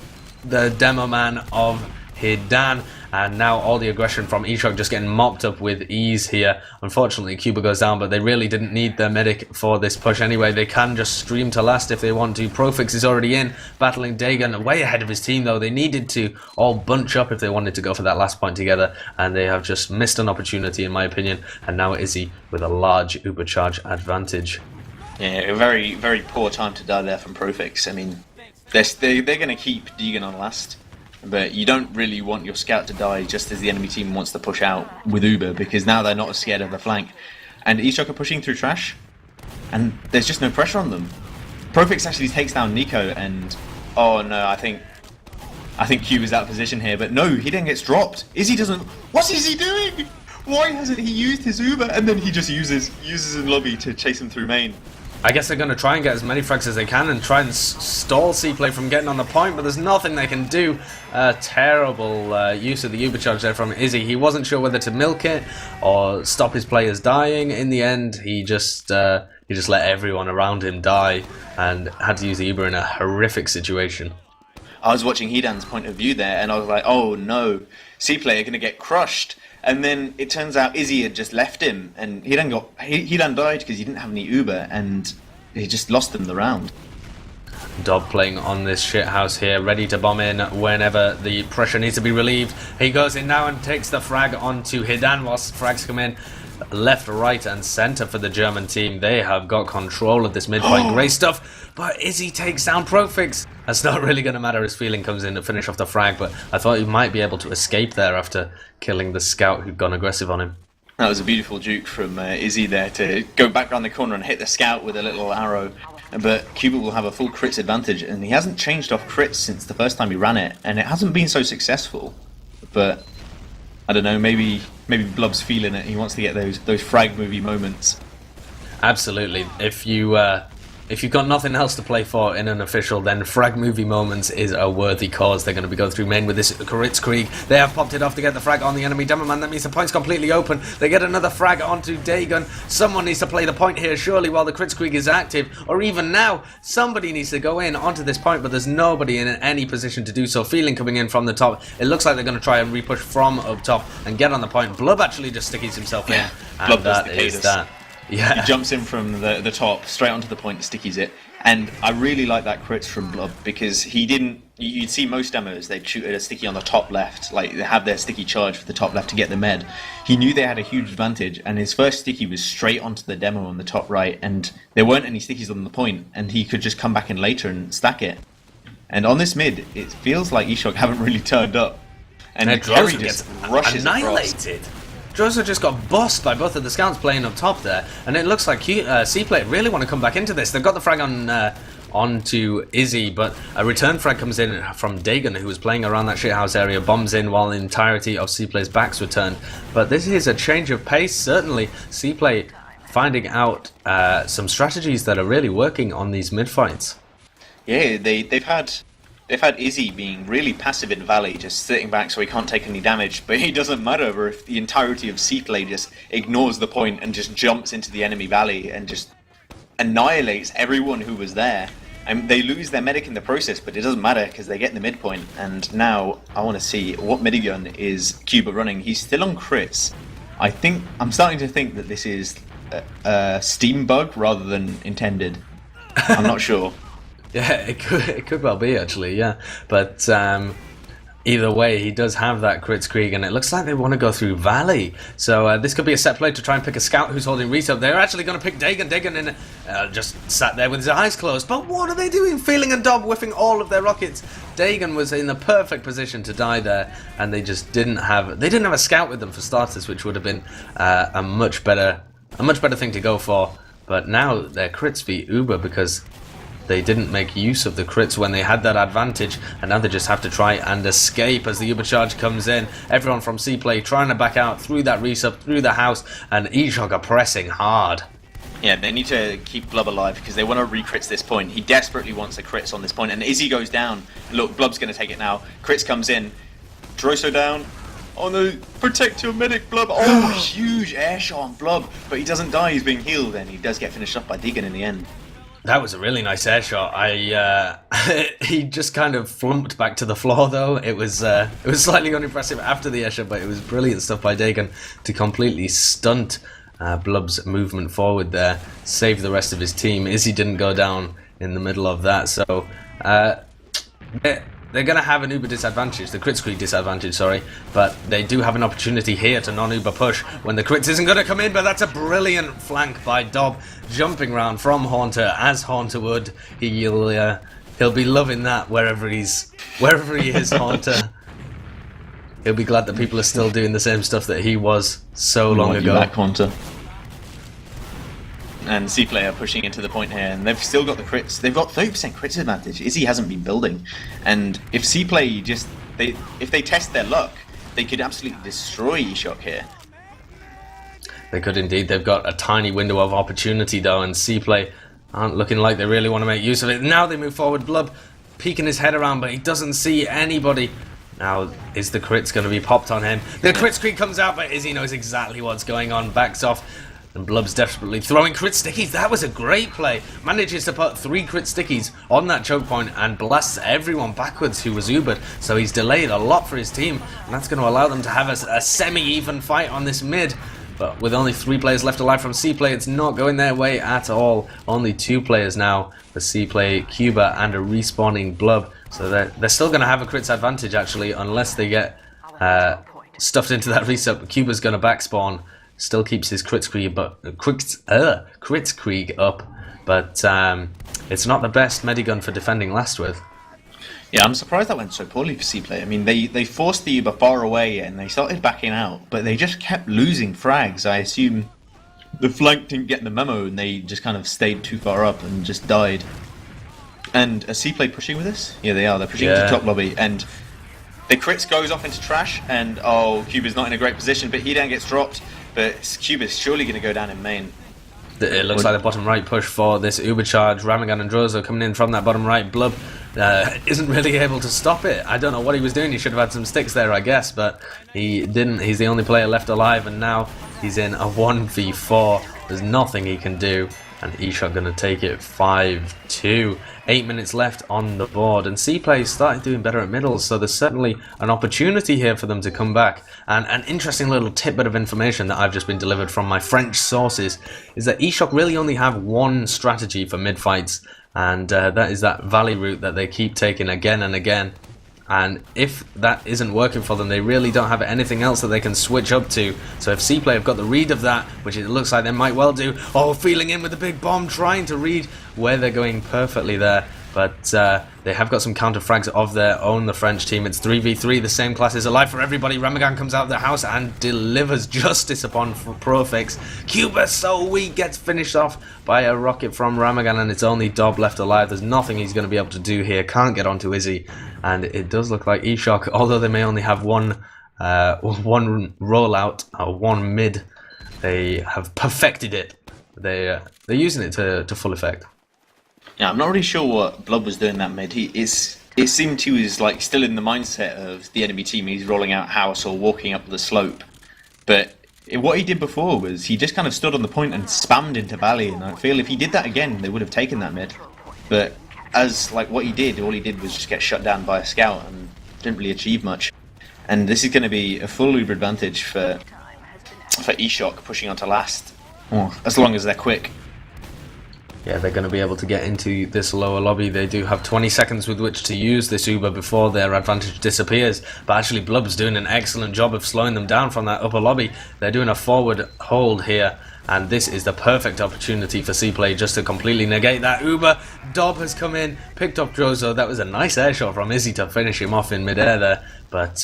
the demo man of Hidan. And now all the aggression from eShock just getting mopped up with ease here. Unfortunately, Cuba goes down, but they really didn't need their medic for this push anyway. They can just stream to last if they want to. Profix is already in, battling Dagan, way ahead of his team though. They needed to all bunch up if they wanted to go for that last point together, and they have just missed an opportunity in my opinion. And now Izzy with a large Uber charge advantage. Yeah, a very, very poor time to die there from Profix. I mean, they're going to keep Deegan on last. But you don't really want your scout to die just as the enemy team wants to push out with Uber, because now they're not as scared of the flank. And eShock are pushing through trash, and there's just no pressure on them. Profix actually takes down Nico, and oh no, I think Cuba's out of position here, but no, he then gets dropped. Izzy doesn't... What's Izzy doing? Why hasn't he used his Uber? And then he just uses in lobby to chase him through main. I guess they're going to try and get as many frags as they can and try and stall CPLAY from getting on the point, but there's nothing they can do. Terrible use of the Uber charge there from Izzy. He wasn't sure whether to milk it or stop his players dying. In the end, he just let everyone around him die and had to use the Uber in a horrific situation. I was watching Hidan's point of view there, and I was like, oh no, CPLAY are going to get crushed. And then it turns out Izzy had just left him, and he done died because he didn't have any Uber, and he just lost him the round. Dob playing on this shithouse here, ready to bomb in whenever the pressure needs to be relieved. He goes in now and takes the frag onto Hidan whilst frags come in. Left, right, and centre for the German team. They have got control of this midpoint. Great stuff. But Izzy takes down Profix. That's not really going to matter. His feeling comes in to finish off the frag, but I thought he might be able to escape there after killing the scout who'd gone aggressive on him. That was a beautiful juke from Izzy there to go back around the corner and hit the scout with a little arrow. But Cuba will have a full crits advantage, and he hasn't changed off crits since the first time he ran it, and it hasn't been so successful. But I don't know, maybe Blub's feeling it. He wants to get those frag movie moments. Absolutely. If you've got nothing else to play for in an official, then frag movie moments is a worthy cause. They're going to be going through main with this Kritzkrieg. They have popped it off to get the frag on the enemy Demoman. That means the point's completely open. They get another frag onto Dagon. Someone needs to play the point here, surely, while the Kritzkrieg is active. Or even now, somebody needs to go in onto this point, but there's nobody in any position to do so. Feeling coming in from the top. It looks like they're going to try and repush from up top and get on the point. Blub actually just stickies himself in. And Blub that does the is that. Yeah. He jumps in from the top, straight onto the point, stickies it. And I really like that crits from Blub, because he didn't... You'd see most demos, they'd shoot at a sticky on the top left, like they have their sticky charge for the top left to get the med. He knew they had a huge advantage, and his first sticky was straight onto the demo on the top right, and there weren't any stickies on the point, and he could just come back in later and stack it. And on this mid, it feels like Eshok haven't really turned up. And Droso Kerry gets rushes annihilated. Droso just got bossed by both of the scouts playing up top there, and it looks like CPLAY really want to come back into this. They've got the frag onto Izzy, but a return frag comes in from Dagon, who was playing around that shithouse area, bombs in while the entirety of CPLAY's backs returned. But this is a change of pace, certainly. CPLAY finding out some strategies that are really working on these mid-fights. Yeah, they've had Izzy being really passive in Valley, just sitting back so he can't take any damage, but it doesn't matter if the entirety of CPLAY just ignores the point and just jumps into the enemy Valley and just annihilates everyone who was there. And they lose their medic in the process, but it doesn't matter because they get in the midpoint. And now I want to see what minigun is Cuba running. He's still on crits. I'm starting to think that this is a Steam bug rather than intended. I'm not sure. Yeah, it could well be, actually, yeah. But either way, he does have that Kritzkrieg, and it looks like they want to go through Valley. So this could be a set play to try and pick a scout who's holding retail. They're actually going to pick Dagon. Dagon just sat there with his eyes closed. But what are they doing? Feeling and Dob whiffing all of their rockets. Dagon was in the perfect position to die there, and they just didn't have a scout with them for starters, which would have been a much better thing to go for. But now their crits beat Uber because they didn't make use of the crits when they had that advantage, and now they just have to try and escape as the Uber charge comes in. Everyone from CPLAY trying to back out through that resub, through the house, and Eshok are pressing hard. Yeah, they need to keep Blub alive because they want to re-crits this point. He desperately wants the crits on this point, and Izzy goes down. Look, Blub's going to take it now. Crits comes in. Droso down. Oh no, protect your medic, Blub. Oh, huge air shot on Blub, but he doesn't die, he's being healed, and he does get finished up by Deegan in the end. That was a really nice air shot. He just kind of flumped back to the floor though. It was slightly unimpressive after the air shot, but it was brilliant stuff by Dagon to completely stunt Blub's movement forward there, save the rest of his team. Izzy didn't go down in the middle of that, so they're going to have an Uber disadvantage, the Kritzkrieg disadvantage, sorry, but they do have an opportunity here to non-Uber push when the crits isn't going to come in, but that's a brilliant flank by Dob, jumping round from Haunter as Haunter would. He'll be loving that wherever he is, Haunter. He'll be glad that people are still doing the same stuff that he was so long ago. Back, Haunter. And CPLAY are pushing into the point here, and they've still got the crits. They've got 30% crits advantage. Izzy hasn't been building, and if CPLAY if they test their luck, they could absolutely destroy Eshok here. They could indeed. They've got a tiny window of opportunity though, and CPLAY aren't looking like they really want to make use of it. Now they move forward. Blub peeking his head around, but he doesn't see anybody. Now, is the crits going to be popped on him? The Kritzkrieg comes out, but Izzy knows exactly what's going on. Backs off. And Blub's desperately throwing crit stickies. That was a great play. Manages to put 3 crit stickies on that choke point and blasts everyone backwards who was Ubered. So he's delayed a lot for his team. And that's going to allow them to have a semi-even fight on this mid. But with only 3 players left alive from CPLAY, it's not going their way at all. Only 2 players now for CPLAY, Cuba, and a respawning Blub. So they're still going to have a crits advantage, actually, unless they get stuffed into that reset. Cuba's going to backspawn. Still keeps his Kritzkrieg up. But it's not the best Medigun for defending last with. Yeah, I'm surprised that went so poorly for CPLAY. I mean, they forced the Uber far away and they started backing out, but they just kept losing frags. I assume the flank didn't get the memo and they just kind of stayed too far up and just died. And are CPLAY pushing with this? Yeah, they are. They're pushing into top lobby. And the crits goes off into trash, and Cuba's not in a great position, but he then gets dropped. But Cuba's surely going to go down in main. It looks like the bottom right push for this Uber charge. Ramagan and Droso coming in from that bottom right. Blub isn't really able to stop it. I don't know what he was doing. He should have had some sticks there, I guess, but he didn't. He's the only player left alive, and now he's in a 1v4. There's nothing he can do, and eShot going to take it 5-2. 8 minutes left on the board, and CPLAY started doing better at middles, so there's certainly an opportunity here for them to come back. And an interesting little tidbit of information that I've just been delivered from my French sources is that eShot really only have one strategy for mid fights, and that is that valley route that they keep taking again and again. And if that isn't working for them, they really don't have anything else that they can switch up to. So if CPLAY have got the read of that, which it looks like they might well do, feeling in with the big bomb, trying to read where they're going perfectly there. But they have got some counter frags of their own, the French team. It's 3v3, the same class is alive for everybody. Ramagan comes out of the house and delivers justice upon Profix. Cuba, so weak, gets finished off by a rocket from Ramagan, and it's only Dob left alive. There's nothing he's going to be able to do here. Can't get onto Izzy. And it does look like eShock, although they may only have one rollout, or one mid, they have perfected it. They're using it to full effect. Yeah, I'm not really sure what Blood was doing that mid. It seemed he was like still in the mindset of the enemy team. He's rolling out house or walking up the slope. But what he did before was he just kind of stood on the point and spammed into Valley. And I feel if he did that again, they would have taken that mid. But as like what he did, all he did was just get shut down by a scout and didn't really achieve much. And this is going to be a full Uber advantage for eShock pushing onto last, as long as they're quick. Yeah, they're going to be able to get into this lower lobby. They do have 20 seconds with which to use this Uber before their advantage disappears. But actually, Blub's doing an excellent job of slowing them down from that upper lobby. They're doing a forward hold here, and this is the perfect opportunity for CPLAY just to completely negate that Uber. Dob has come in, picked up Droso. That was a nice air shot from Izzy to finish him off in midair there. But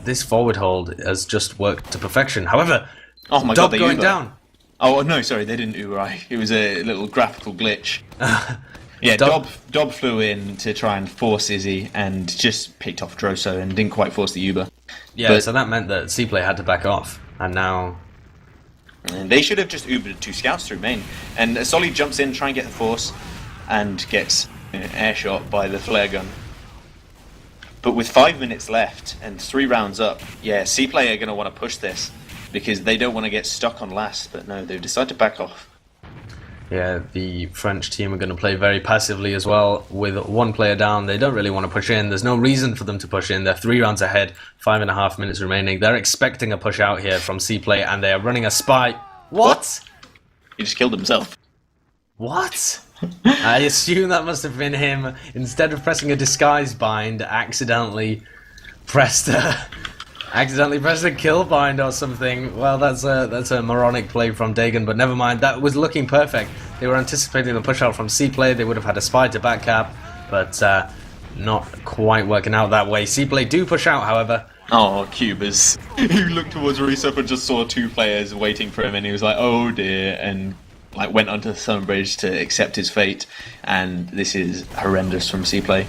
this forward hold has just worked to perfection. However, Dob going Uber down. Oh, no, sorry, they didn't Uber. It was a little graphical glitch. Yeah, Dob flew in to try and force Izzy and just picked off Droso and didn't quite force the Uber. Yeah, so that meant that CPLAY had to back off, and now... And they should have just Ubered 2 scouts through main. And Solly jumps in, trying to get the force, and gets air shot by the flare gun. But with 5 minutes left and 3 rounds up, yeah, CPLAY are going to want to push this, because they don't want to get stuck on last, but no, they've decided to back off. Yeah, the French team are going to play very passively as well. With 1 player down, they don't really want to push in. There's no reason for them to push in. They're 3 rounds ahead, 5.5 minutes remaining. They're expecting a push out here from CPLAY, and they are running a spy. What? He just killed himself. What? I assume that must have been him. Instead of pressing a disguise bind, accidentally pressed a kill bind or something. Well, that's a moronic play from Dagon, but never mind. That was looking perfect. They were anticipating the push out from CPLAY. They would have had a spy to back cap, but not quite working out that way. CPLAY do push out, however. Cubas. He looked towards Reset and just saw 2 players waiting for him, and he was like, oh dear, and like went onto the Sun Bridge to accept his fate. And this is horrendous from CPLAY.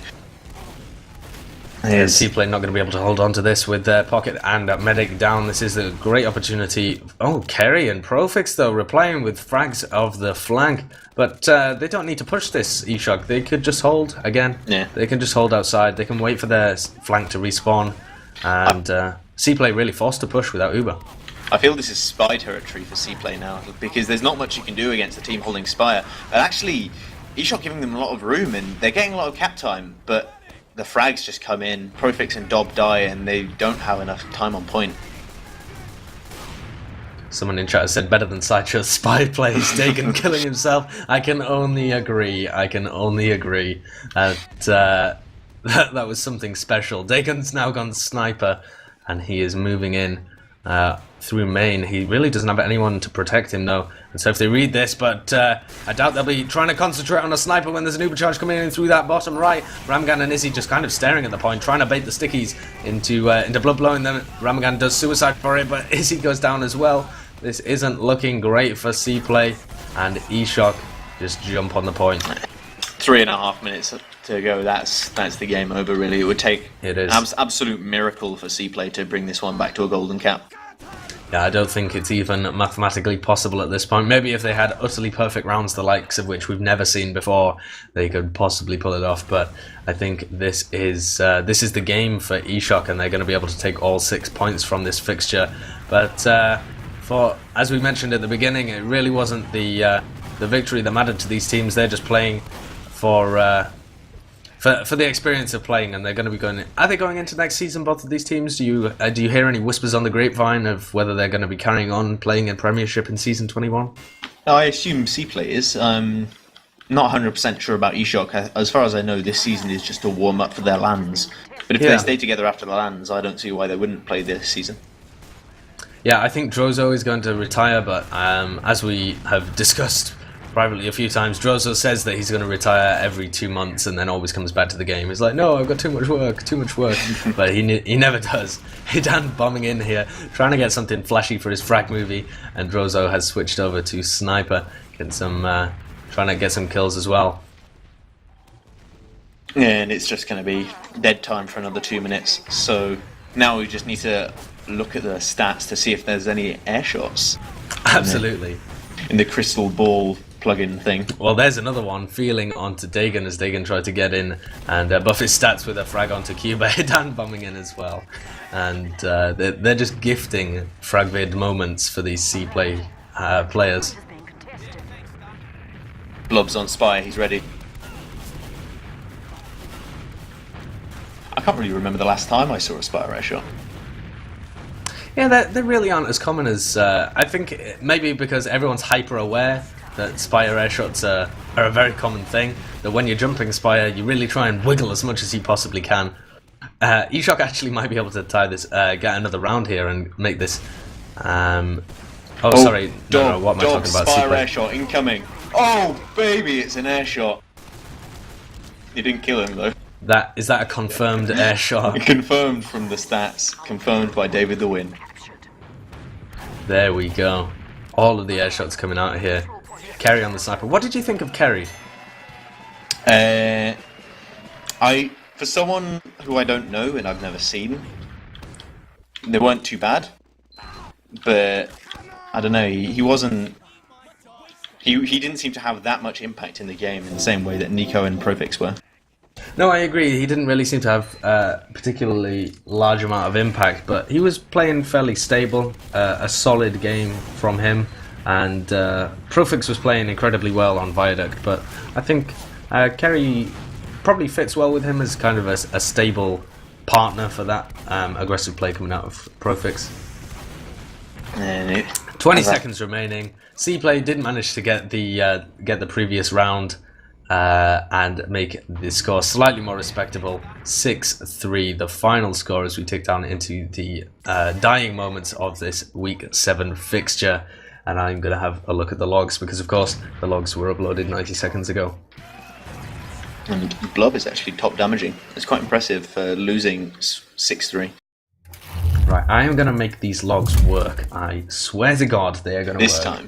CPLAY not going to be able to hold on to this with their pocket and medic down. This is a great opportunity. Kerry and Profix though replying with frags of the flank, but they don't need to push this eShock. They could just hold again. Yeah, they can just hold outside. They can wait for their flank to respawn, and CPLAY really forced to push without Uber. I feel this is spy territory for CPLAY now, because there's not much you can do against a team holding Spire. And actually, eShock giving them a lot of room, and they're getting a lot of cap time, but the frags just come in, Profix and Dob die, and they don't have enough time on point. Someone in chat said better than Sideshow's spy plays, Dagon killing himself. I can only agree. That was something special. Dagon's now gone sniper, and he is moving in through main. He really doesn't have anyone to protect him, though. And so if they read this, but I doubt they'll be trying to concentrate on a sniper when there's an Uber charge coming in through that bottom right. Ramgan and Izzy just kind of staring at the point, trying to bait the stickies into blood blowing them. Ramgan does suicide for it, but Izzy goes down as well. This isn't looking great for CPLAY, and eShock just jump on the point. 3.5 minutes to go. That's the game over. Really, it would take an absolute miracle for CPLAY to bring this one back to a golden cap. Yeah, I don't think it's even mathematically possible at this point. Maybe if they had utterly perfect rounds, the likes of which we've never seen before, they could possibly pull it off. But I think this is the game for eShock, and they're going to be able to take all 6 points from this fixture. But as we mentioned at the beginning, it really wasn't the victory that mattered to these teams. They're just playing for the experience of playing, and they're going to be going. Are they going into next season? Both of these teams. Do you hear any whispers on the grapevine of whether they're going to be carrying on playing in Premiership in season 21? I assume CPLAY is. Not 100% sure about eShock. As far as I know, this season is just a warm up for their lands. But if they stay together after the lands, I don't see why they wouldn't play this season. Yeah, I think Droso is going to retire, but as we have discussed privately a few times, Droso says that he's going to retire every 2 months and then always comes back to the game. He's like, no, I've got too much work, but he never does. Hidan bombing in here, trying to get something flashy for his frag movie, and Droso has switched over to sniper, trying to get some kills as well. And it's just going to be dead time for another 2 minutes, so now we just need to look at the stats to see if there's any air shots. Absolutely. In the crystal ball plug-in thing. Well, there's another one feeling onto Dagon as Dagon tried to get in and buff his stats with a frag onto Cuba. Hidan bombing in as well. And they're just gifting fragvid moments for these CPLAY players. Blob's on Spy, he's ready. I can't really remember the last time I saw a Spy air shot. Yeah, they really aren't as common as... I think maybe because everyone's hyper-aware that Spire air shots are a very common thing, that when you're jumping Spire, you really try and wiggle as much as you possibly can. eShock actually might be able to tie this, get another round here and make this... sorry, no, what am I talking about? Spire air shot incoming. Oh, baby, it's an air shot. You didn't kill him, though. Is that a confirmed air shot? Confirmed from the stats. Confirmed by DavidTheWin. There we go. All of the air shots coming out of here. Kerry on the sniper. What did you think of Kerry? For someone who I don't know and I've never seen, they weren't too bad. But I don't know. He wasn't. He didn't seem to have that much impact in the game in the same way that Nico and Profix were. No, I agree. He didn't really seem to have a particularly large amount of impact, but he was playing fairly stable, a solid game from him, and Profix was playing incredibly well on Viaduct, but I think Kerry probably fits well with him as kind of a stable partner for that aggressive play coming out of Profix. 20 seconds remaining. CPLAY didn't manage to get the previous round and make the score slightly more respectable. 6-3, the final score as we tick down into the dying moments of this Week 7 fixture. And I'm going to have a look at the logs because, of course, the logs were uploaded 90 seconds ago. And Blob is actually top damaging. It's quite impressive for losing 6-3. Right, I am going to make these logs work. I swear to God they are going to work.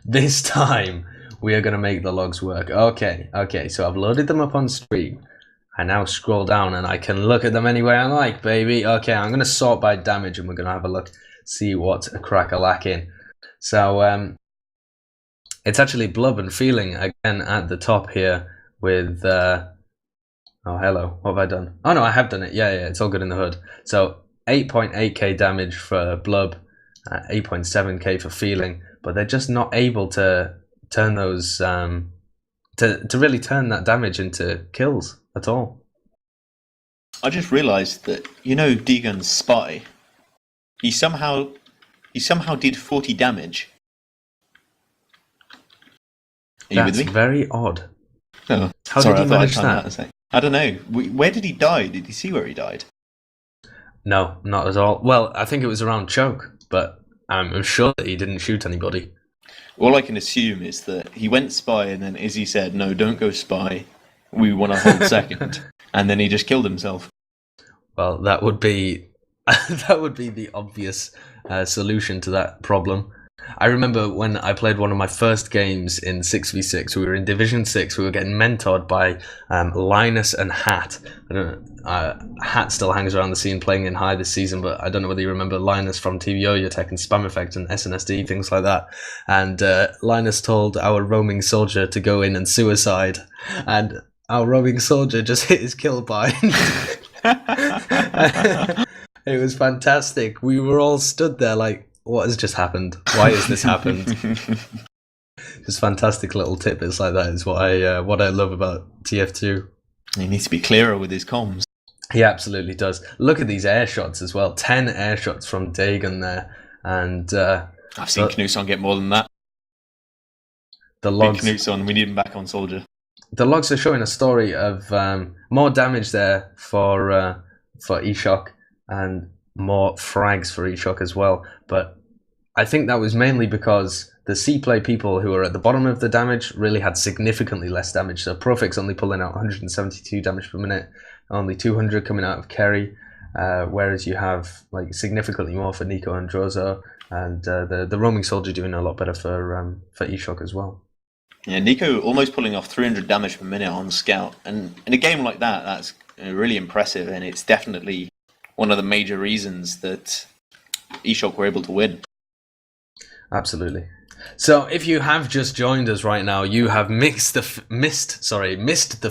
This time we are going to make the logs work. Okay, so I've loaded them up on stream. I now scroll down and I can look at them any way I like, baby. Okay, I'm going to sort by damage and we're going to have a look, see what a crack-a-lackin'. So, it's actually Blub and Feeling again at the top here with, oh, hello, what have I done? Oh, no, I have done it. Yeah, it's all good in the hood. So, 8.8k damage for Blub 8.7k for feeling, but they're just not able to turn those to really turn that damage into kills at all. I just realised that Deegan's spy. He somehow did 40 damage. Are you with That's me? very odd. Oh, How sorry, did he manage I that? I don't know. Where did he die? Did you see where he died? No, not at all. Well, I think it was around choke, but I'm sure that he didn't shoot anybody. All I can assume is that he went spy, and then Izzy said, "No, don't go spy. We want to hold second." And then he just killed himself. Well, that would be the obvious solution to that problem. I remember when I played one of my first games in 6v6, we were in Division 6, we were getting mentored by Linus and Hat. I don't know, Hat still hangs around the scene playing in high this season, but I don't know whether you remember Linus from TVO, Tech and Spam Effect and SNSD, things like that. And Linus told our roaming soldier to go in and suicide, and our roaming soldier just hit his kill bind. It was fantastic. We were all stood there like, what has just happened? Why has this happened? Just fantastic little tidbits like that is what I love about TF2. He needs to be clearer with his comms. He absolutely does. Look at these air shots as well. 10 air shots from Dagon there, and I've seen Knutson get more than that. The logs. Big Knutson, we need him back on soldier. The logs are showing a story of more damage there for eShock and more frags for eShock as well. But I think that was mainly because the CPLAY people who are at the bottom of the damage really had significantly less damage. So Profix only pulling out 172 damage per minute, only 200 coming out of Kerry, whereas you have like significantly more for Nico and Droso, and the roaming soldier doing a lot better for eShock as well. Yeah, Nico almost pulling off 300 damage per minute on Scout, and in a game like that, that's really impressive, and it's definitely one of the major reasons that eShock were able to win. Absolutely. So if you have just joined us right now, you have missed the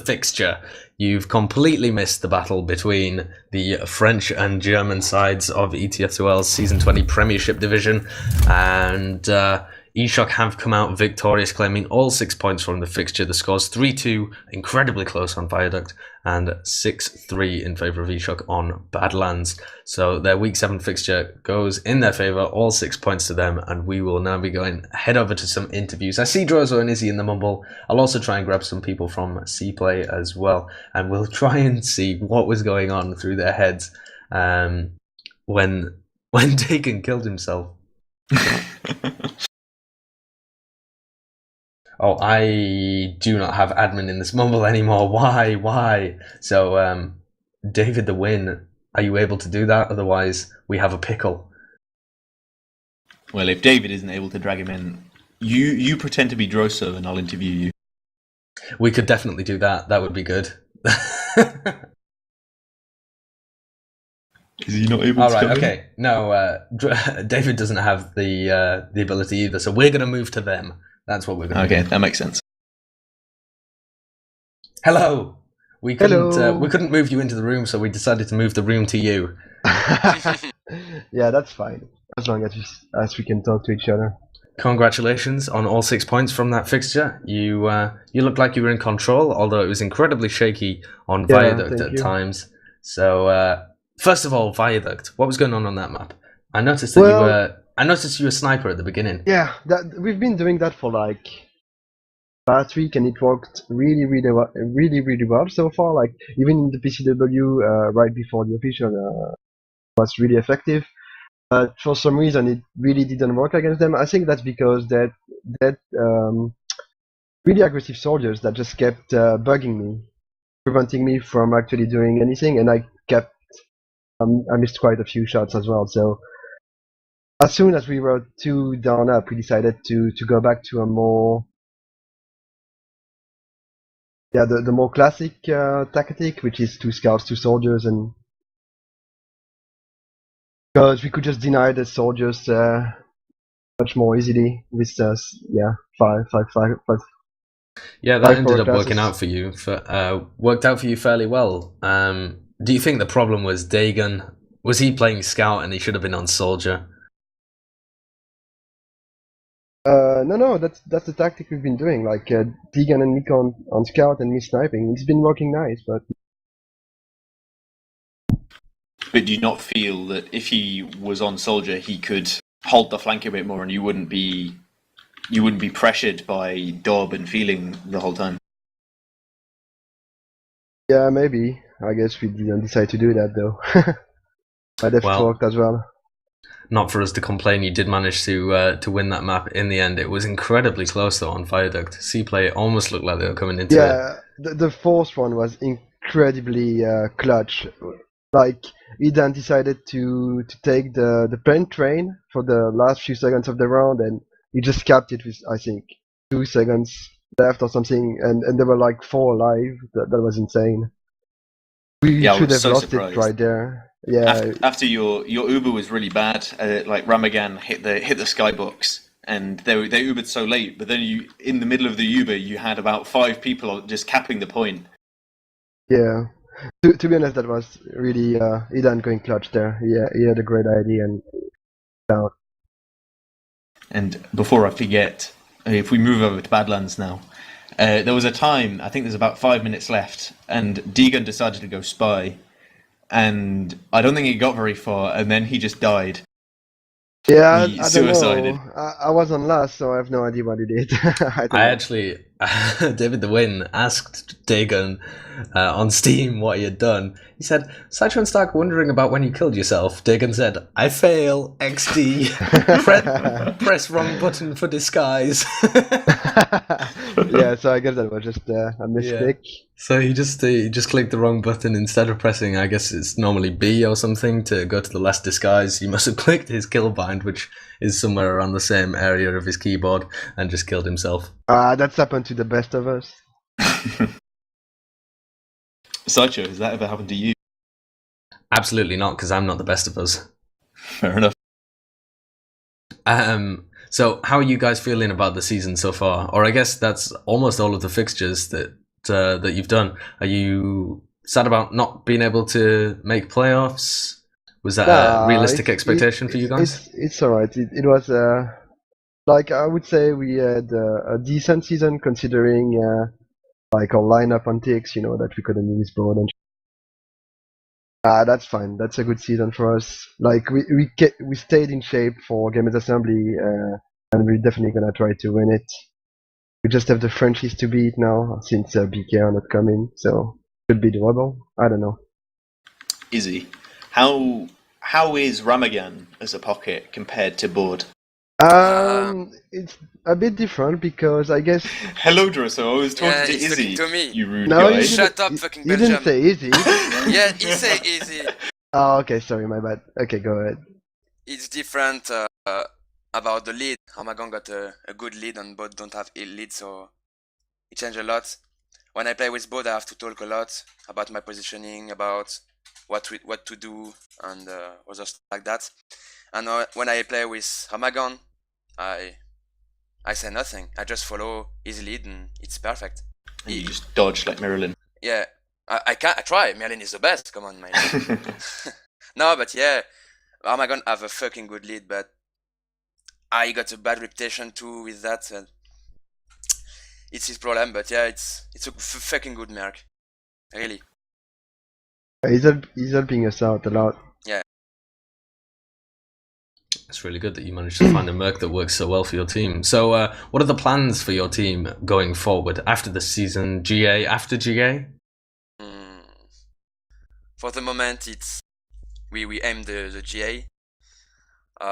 fixture. You've completely missed the battle between the French and German sides of ETF2L's Season 20 Premiership division, and eShock have come out victorious, claiming all 6 points from the fixture. The score's 3-2, incredibly close on Viaduct, and 6-3 in favour of eShock on Badlands. So their Week 7 fixture goes in their favour, all 6 points to them, and we will now be going head over to some interviews. I see Droso and Izzy in the mumble. I'll also try and grab some people from CPLAY as well, and we'll try and see what was going on through their heads when Dagon killed himself. Oh, I do not have admin in this mumble anymore. Why? So, DavidTheWin, are you able to do that? Otherwise, we have a pickle. Well, if David isn't able to drag him in, you pretend to be Droso and I'll interview you. We could definitely do that. That would be good. Is he not able All to right, come in? okay. No, David doesn't have the ability either, so we're going to move to them. That's what we're going to do. Okay, that makes sense. Hello. We couldn't move you into the room, so we decided to move the room to you. Yeah, that's fine. As long as we can talk to each other. Congratulations on all 6 points from that fixture. You looked like you were in control, although it was incredibly shaky on Viaduct at times. So, first of all, Viaduct. What was going on that map? I noticed that I noticed you were a sniper at the beginning. Yeah, we've been doing that for like last week, and it worked really well so far. Like even in the PCW right before the official was really effective. But for some reason, it really didn't work against them. I think that's because that really aggressive soldiers that just kept bugging me, preventing me from actually doing anything, and I missed quite a few shots as well. So as soon as we were 2 down up, we decided to go back to a more the more classic tactic, which is 2 scouts, 2 soldiers, and because we could just deny the soldiers much more easily with 5. Yeah, that ended up working out for you. Worked out for you fairly well. Do you think the problem was Dagon? Was he playing scout and he should have been on soldier? No, that's the tactic we've been doing. Like Deegan and Nick on scout and me sniping. It's been working nice, but But do you not feel that if he was on soldier, he could hold the flank a bit more, and you wouldn't be pressured by Dob and feeling the whole time? yeah, maybe. I guess we didn't decide to do that though. Might have Well, worked as well. not for us to complain, you did manage to win that map in the end. It was incredibly close though on Viaduct. CPLAY almost looked like they were coming into it. Yeah, the fourth one was incredibly clutch. Like Eden decided to take the pen train for the last few seconds of the round, and he just capped it with I think 2 seconds left or something, and there were like 4 alive. That was insane. We Yeah, I should was have so lost surprised. it right there. Yeah, After your Uber was really bad, like Ramagan hit the skybox, and they Ubered so late. But then you, in the middle of the Uber, you had about 5 people just capping the point. yeah. To be honest, that was really Eden going clutch there. Yeah, he had a great idea and down. And before I forget, if we move over to Badlands now, there was a time, I think there's about 5 minutes left, and Deegan decided to go spy, and I don't think he got very far, and then he just died. Yeah, He I don't suicided. know. I was on last, so I have no idea what he did. I don't know. Actually, DavidTheWin asked Dagon on Steam what he had done. He said, Sideshow and Stark wondering about when you killed yourself. Dagon said, I fail, XD. Press wrong button for disguise. Yeah, so I guess that was just a mistake. So he just clicked the wrong button instead of pressing, I guess it's normally B or something to go to the last disguise. He must have clicked his kill bind, which is somewhere around the same area of his keyboard, and just killed himself. That's happened to the best of us. Sideshow, has that ever happened to you? Absolutely not, because I'm not the best of us. Fair enough. So how are you guys feeling about the season so far? Or I guess that's almost all of the fixtures that you've done. Are you sad about not being able to make playoffs? Was that a realistic expectation for you guys? It's alright. It was like I would say we had a decent season considering like our lineup on ticks, you know, that we couldn't use board and. That's fine. That's a good season for us. Like we stayed in shape for Games Assembly, and we're definitely gonna try to win it. We just have the Frenchies to beat now since BK are not coming, so should be doable. I don't know. Izzy, how is Ramagan as a pocket compared to board? It's a bit different because I guess. Hello, Droso. I was talking to he's Izzy. talking to me. You rude No, guy. Shut up, fucking You didn't Belgium. say easy. Yeah, he say easy. Oh, okay. Sorry, my bad. Okay, go ahead. It's different about the lead. Armagon got a good lead and both don't have ill lead, so it changed a lot. When I play with both, I have to talk a lot about my positioning, about what to do, and other stuff like that. And when I play with Armagon, I say nothing. I just follow his lead, and it's perfect. And you just dodge like Marilyn. Yeah, I try. Merlin is the best. Come on, man. No, but yeah, Armagon have a fucking good lead, but I got a bad reputation too with that. It's his problem, but yeah, it's a fucking good merc, really. He's helping us out a lot. Yeah. It's really good that you managed to find a merc that works so well for your team. So what are the plans for your team going forward after the season? GA, after GA? For the moment, it's we aim the GA. We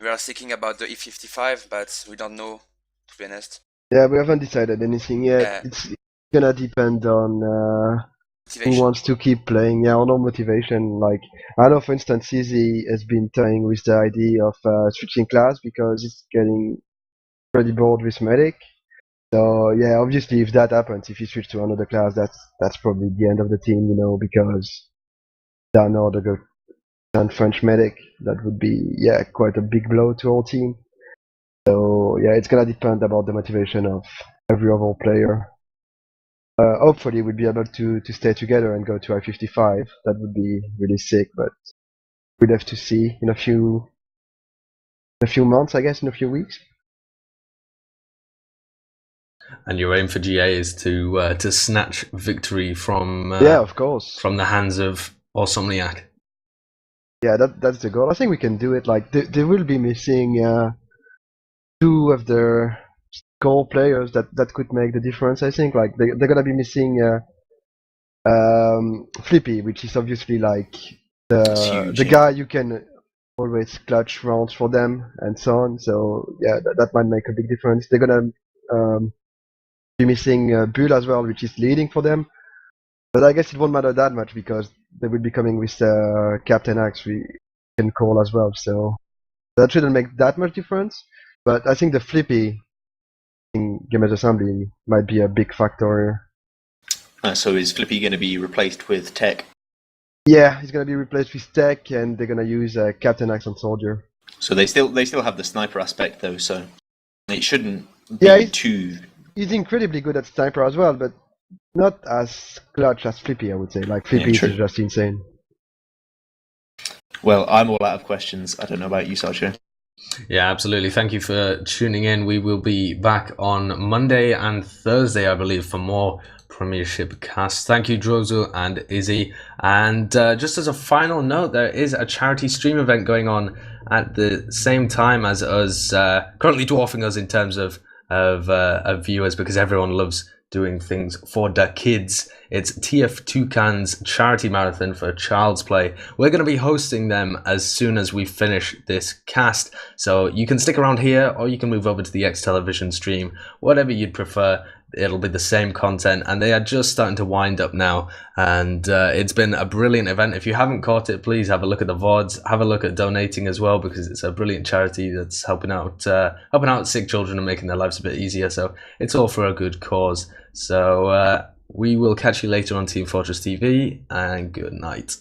are thinking about the E55, but we don't know, to be honest. Yeah, we haven't decided anything yet. Yeah. It's gonna depend on who wants to keep playing. Yeah, on our motivation. Like I know, for instance, Izzy has been toying with the idea of switching class because it's getting pretty bored with medic. So yeah, obviously, if that happens, if you switch to another class, that's probably the end of the team, you know, because there are no other good than French medic. That would be quite a big blow to our team. So yeah, it's gonna depend about the motivation of every other player. Hopefully we'll be able to stay together and go to I-55. That would be really sick, but we'd have to see in a few a few months, I guess, in a few weeks. And your aim for GA is to snatch victory from Yeah, of course. from the hands of Orsomniac. Yeah, that's the goal. I think we can do it. Like they will be missing two of their core players that could make the difference. I think like they're gonna be missing Flippy, which is obviously like It's huge, the yeah. guy you can always clutch rounds for them and so on. So yeah, that might make a big difference. They're gonna be missing Bull as well, which is leading for them. But I guess it won't matter that much because they will be coming with Captain Axe we can call as well. So that shouldn't make that much difference. But I think the Flippy in Game Assembly might be a big factor. So is Flippy going to be replaced with Tech? Yeah, he's gonna be replaced with Tech, and they're gonna use Captain Axe on Soldier. So they still have the sniper aspect though, so it shouldn't be Yeah, too. he's incredibly good at sniper as well, but not as clutch as Flippy, I would say. Like Flippy is true. just insane. Well, I'm all out of questions. I don't know about you, Sideshow. Yeah, absolutely. Thank you for tuning in. We will be back on Monday and Thursday, I believe, for more Premiership casts. Thank you, Droso and Izzy. And just as a final note, there is a charity stream event going on at the same time as us, currently dwarfing us in terms of viewers because everyone loves doing things for the kids. It's TF2L's charity marathon for Child's Play. We're going to be hosting them as soon as we finish this cast. So you can stick around here or you can move over to the X Television stream, whatever you'd prefer. It'll be the same content, and they are just starting to wind up now, and it's been a brilliant event. If you haven't caught it, please have a look at the VODs, have a look at donating as well, because it's a brilliant charity that's helping out sick children and making their lives a bit easier. So it's all for a good cause. So we will catch you later on Team Fortress TV, and good night.